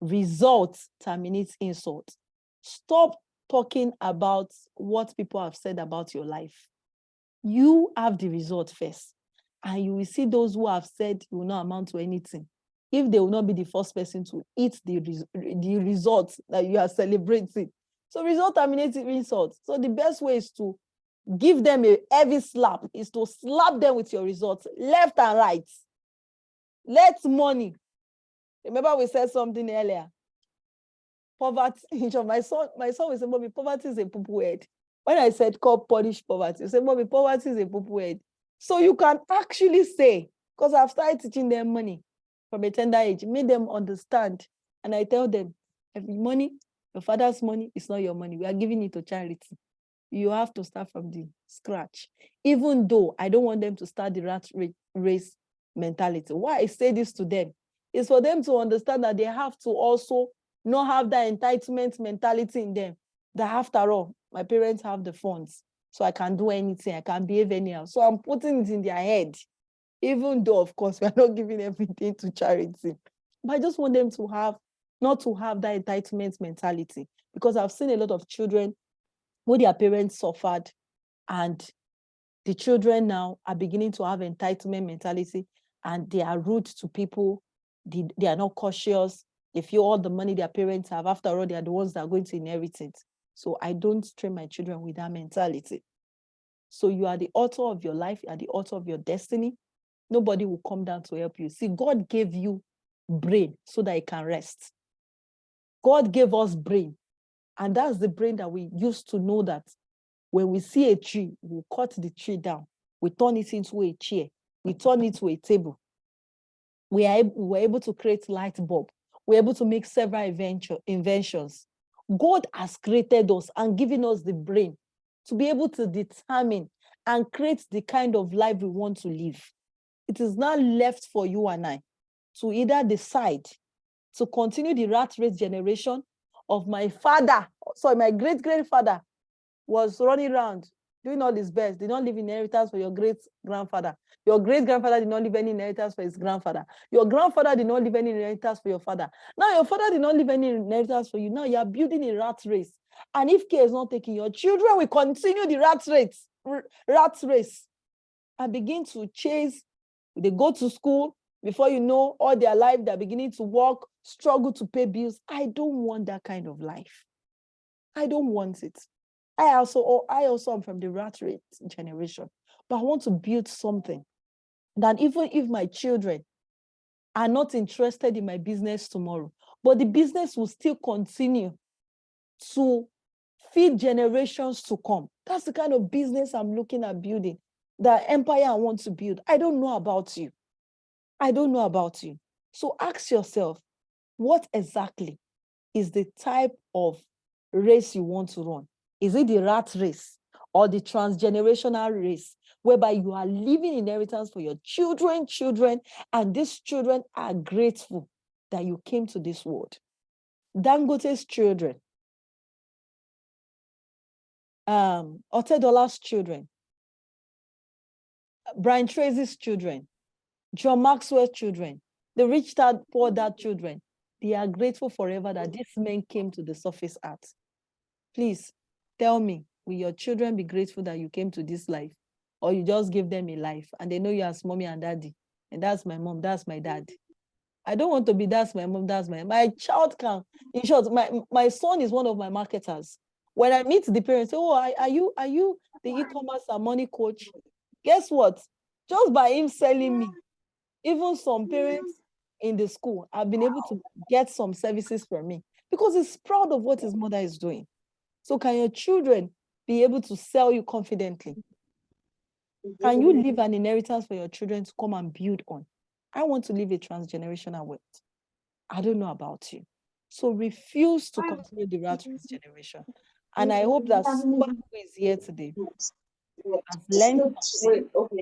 Results terminates insult. Stop talking about what people have said about your life. You have the result first. And you will see those who have said you will not amount to anything. If they will not be the first person to eat the result that you are celebrating. So result terminates insult. So the best way is to give them a heavy slap, is to slap them with your results, left and right. Let money. Remember we said something earlier. Poverty, my son will say, Mommy, poverty is a poo-poo head. When I said call punish poverty, you say, Mommy, poverty is a poo-poo head. So you can actually say, because I've started teaching them money from a tender age, made them understand. And I tell them, every money, your father's money, is not your money. We are giving it to charity. You have to start from the scratch. Even though I don't want them to start the rat race mentality. Why I say this to them is for them to understand that they have to also not have that entitlement mentality in them. That after all, my parents have the funds, so I can do anything, I can behave anyhow. So I'm putting it in their head, even though, of course, we're not giving everything to charity. But I just want them to have, not to have that entitlement mentality, because I've seen a lot of children who their parents suffered, and the children now are beginning to have entitlement mentality, and they are rude to people. They are not cautious. They feel all the money their parents have, after all, they are the ones that are going to inherit it. So I don't train my children with that mentality. So you are the author of your life, you are the author of your destiny. Nobody will come down to help you. See, God gave you brain so that it can rest. God gave us brain. And that's the brain that we use to know that when we see a tree, we cut the tree down. We turn it into a chair. We turn it to a table. We're able to create light bulb. We're able to make several inventions. God has created us and given us the brain to be able to determine and create the kind of life we want to live. It is now left for you and I to either decide to continue the rat race generation of my father, sorry, my great-grandfather was running around doing all his best. Did not leave inheritance for your great-grandfather. Your great-grandfather did not leave any inheritance for his grandfather. Your grandfather did not leave any inheritance for your father. Now your father did not leave any inheritance for you. Now you are building a rat race. And if care is not taken, your children will continue the rat race and begin to chase. They go to school. Before you know, all their life, they're beginning to work, struggle to pay bills. I don't want that kind of life. I don't want it. I also am from the rat race generation, but I want to build something that even if my children are not interested in my business tomorrow, but the business will still continue to feed generations to come. That's the kind of business I'm looking at building, the empire I want to build. I don't know about you. I don't know about you. So ask yourself, what exactly is the type of race you want to run? Is it the rat race or the transgenerational race, whereby you are leaving inheritance for your children, and these children are grateful that you came to this world? Dangote's children, Otedola's children, Brian Tracy's children, John Maxwell's children, the rich dad, poor dad children, they are grateful forever that these men came to the surface earth. Please tell me, will your children be grateful that you came to this life, or you just give them a life and they know you as mommy and daddy, and that's my mom, that's my dad? I don't want to be that's my mom, that's my child can. In short, my son is one of my marketers. When I meet the parents, say, oh, are you the e-commerce and money coach? Guess what? Just by him selling me, even some parents in the school have been able to get some services from me because he's proud of what his mother is doing. So can your children be able to sell you confidently? Can you leave an inheritance for your children to come and build on? I want to leave a transgenerational wealth. I don't know about you. So refuse to continue the rat race generation. And I hope that somebody who is here today has learned something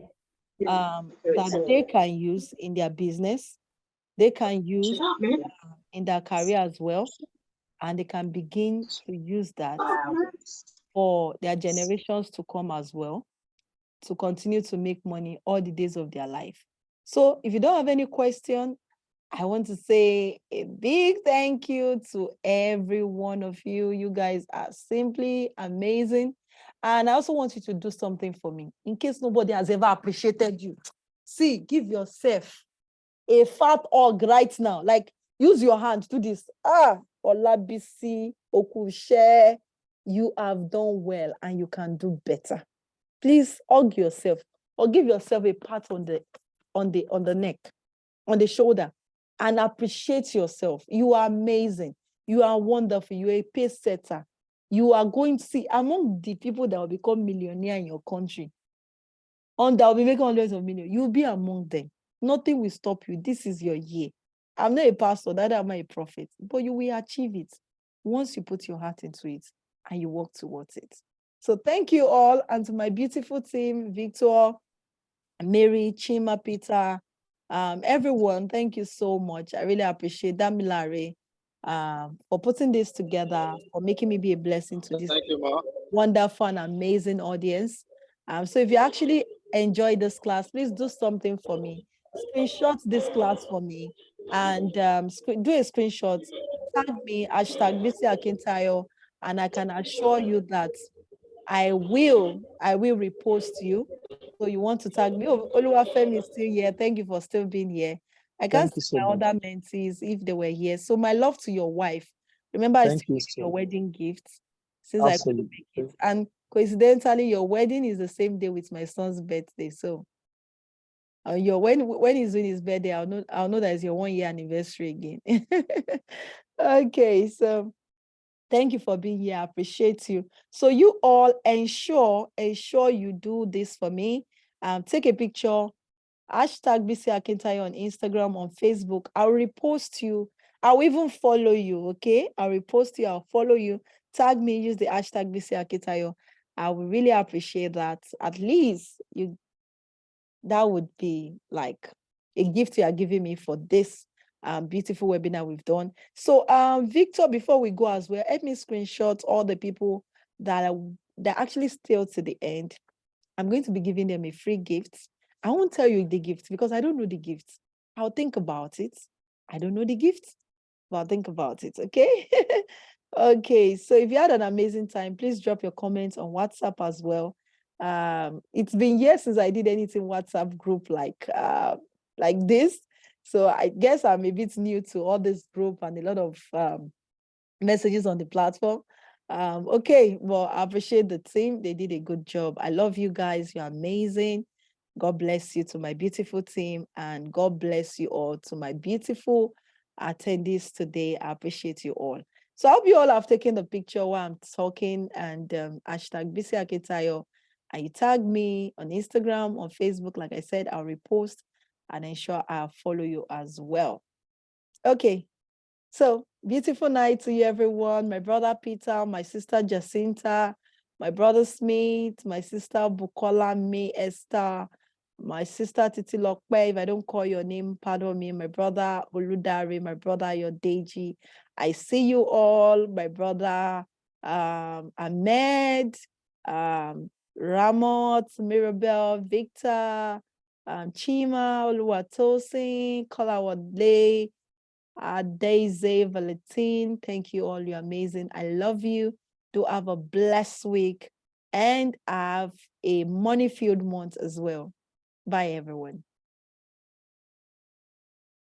that they can use in their business, they can use in their career as well, and they can begin to use that for their generations to come as well, to continue to make money all the days of their life. So if you don't have any question, I want to say a big thank you to every one of you. You guys are simply amazing. And I also want you to do something for me in case nobody has ever appreciated you. See, give yourself a fat hug right now. Like, use your hand, do this. Olabisi Okushe, you have done well and you can do better. Please hug yourself or give yourself a pat on the neck, on the shoulder, and appreciate yourself. You are amazing. You are wonderful. You are a pace setter. You are going to see among the people that will become millionaire in your country. And they'll be making hundreds of millions. You'll be among them. Nothing will stop you. This is your year. I'm not a pastor, neither am I a prophet, but you will achieve it once you put your heart into it and you work towards it. So thank you all, and to my beautiful team, Victor, Mary, Chima, Peter, everyone, thank you so much. I really appreciate Damilare for putting this together, for making me be a blessing to this Thank you, Ma. wonderful and amazing audience. So if you actually enjoyed this class, please do something for me. Screenshot this class for me and do a screenshot, tag me, hashtag Bisi Akintayo, and I can assure you that I will repost you. So you want to tag me? Oh, Oluwafemi is still here. Thank you for still being here. I can't Thank you see so my much. other mentees if they were here. So my love to your wife. Remember, I Thank still you give you your so wedding gift since I couldn't Absolutely. make it. And coincidentally, your wedding is the same day with my son's birthday. So when he's doing his birthday, I'll know that it's your 1 year anniversary again. Okay, so thank you for being here. I appreciate you. So you all ensure you do this for me. Take a picture, hashtag Bisi Akintayo on Instagram, on Facebook. I'll repost you. I'll even follow you, okay? I'll repost you, I'll follow you. Tag me, use the hashtag Bisi Akintayo. I would really appreciate that. At least that would be like a gift you are giving me for this beautiful webinar we've done. So Victor, before we go as well, help me screenshot all the people that actually still to the end. I'm going to be giving them a free gift. I won't tell you the gift because I don't know the gift. I'll think about it. I don't know the gift, but I'll think about it, okay? Okay, so if you had an amazing time, please drop your comments on WhatsApp as well. It's been years since I did anything WhatsApp group like this. So I guess I'm a bit new to all this group and a lot of messages on the platform. Okay, well, I appreciate the team. They did a good job. I love you guys. You're amazing. God bless you to my beautiful team, and God bless you all to my beautiful attendees today. I appreciate you all. So I hope you all have taken the picture while I'm talking, and hashtag Bisi Akintayo, and you tag me on Instagram, on Facebook. Like I said, I'll repost and ensure I'll follow you as well. Okay. So beautiful night to you, everyone. My brother Peter, my sister Jacinta, my brother Smith, my sister Bukola May Esther, my sister Titi Lokpe. If I don't call your name, pardon me. My brother Oludare, my brother Yodeji. I see you all. My brother Ahmed, Ramot, Mirabel, Victor, Chima, Oluwatosin, Kolawole, Daisy, Valentine, thank you all. You're amazing. I love you. Do have a blessed week and have a money-filled month as well. Bye, everyone.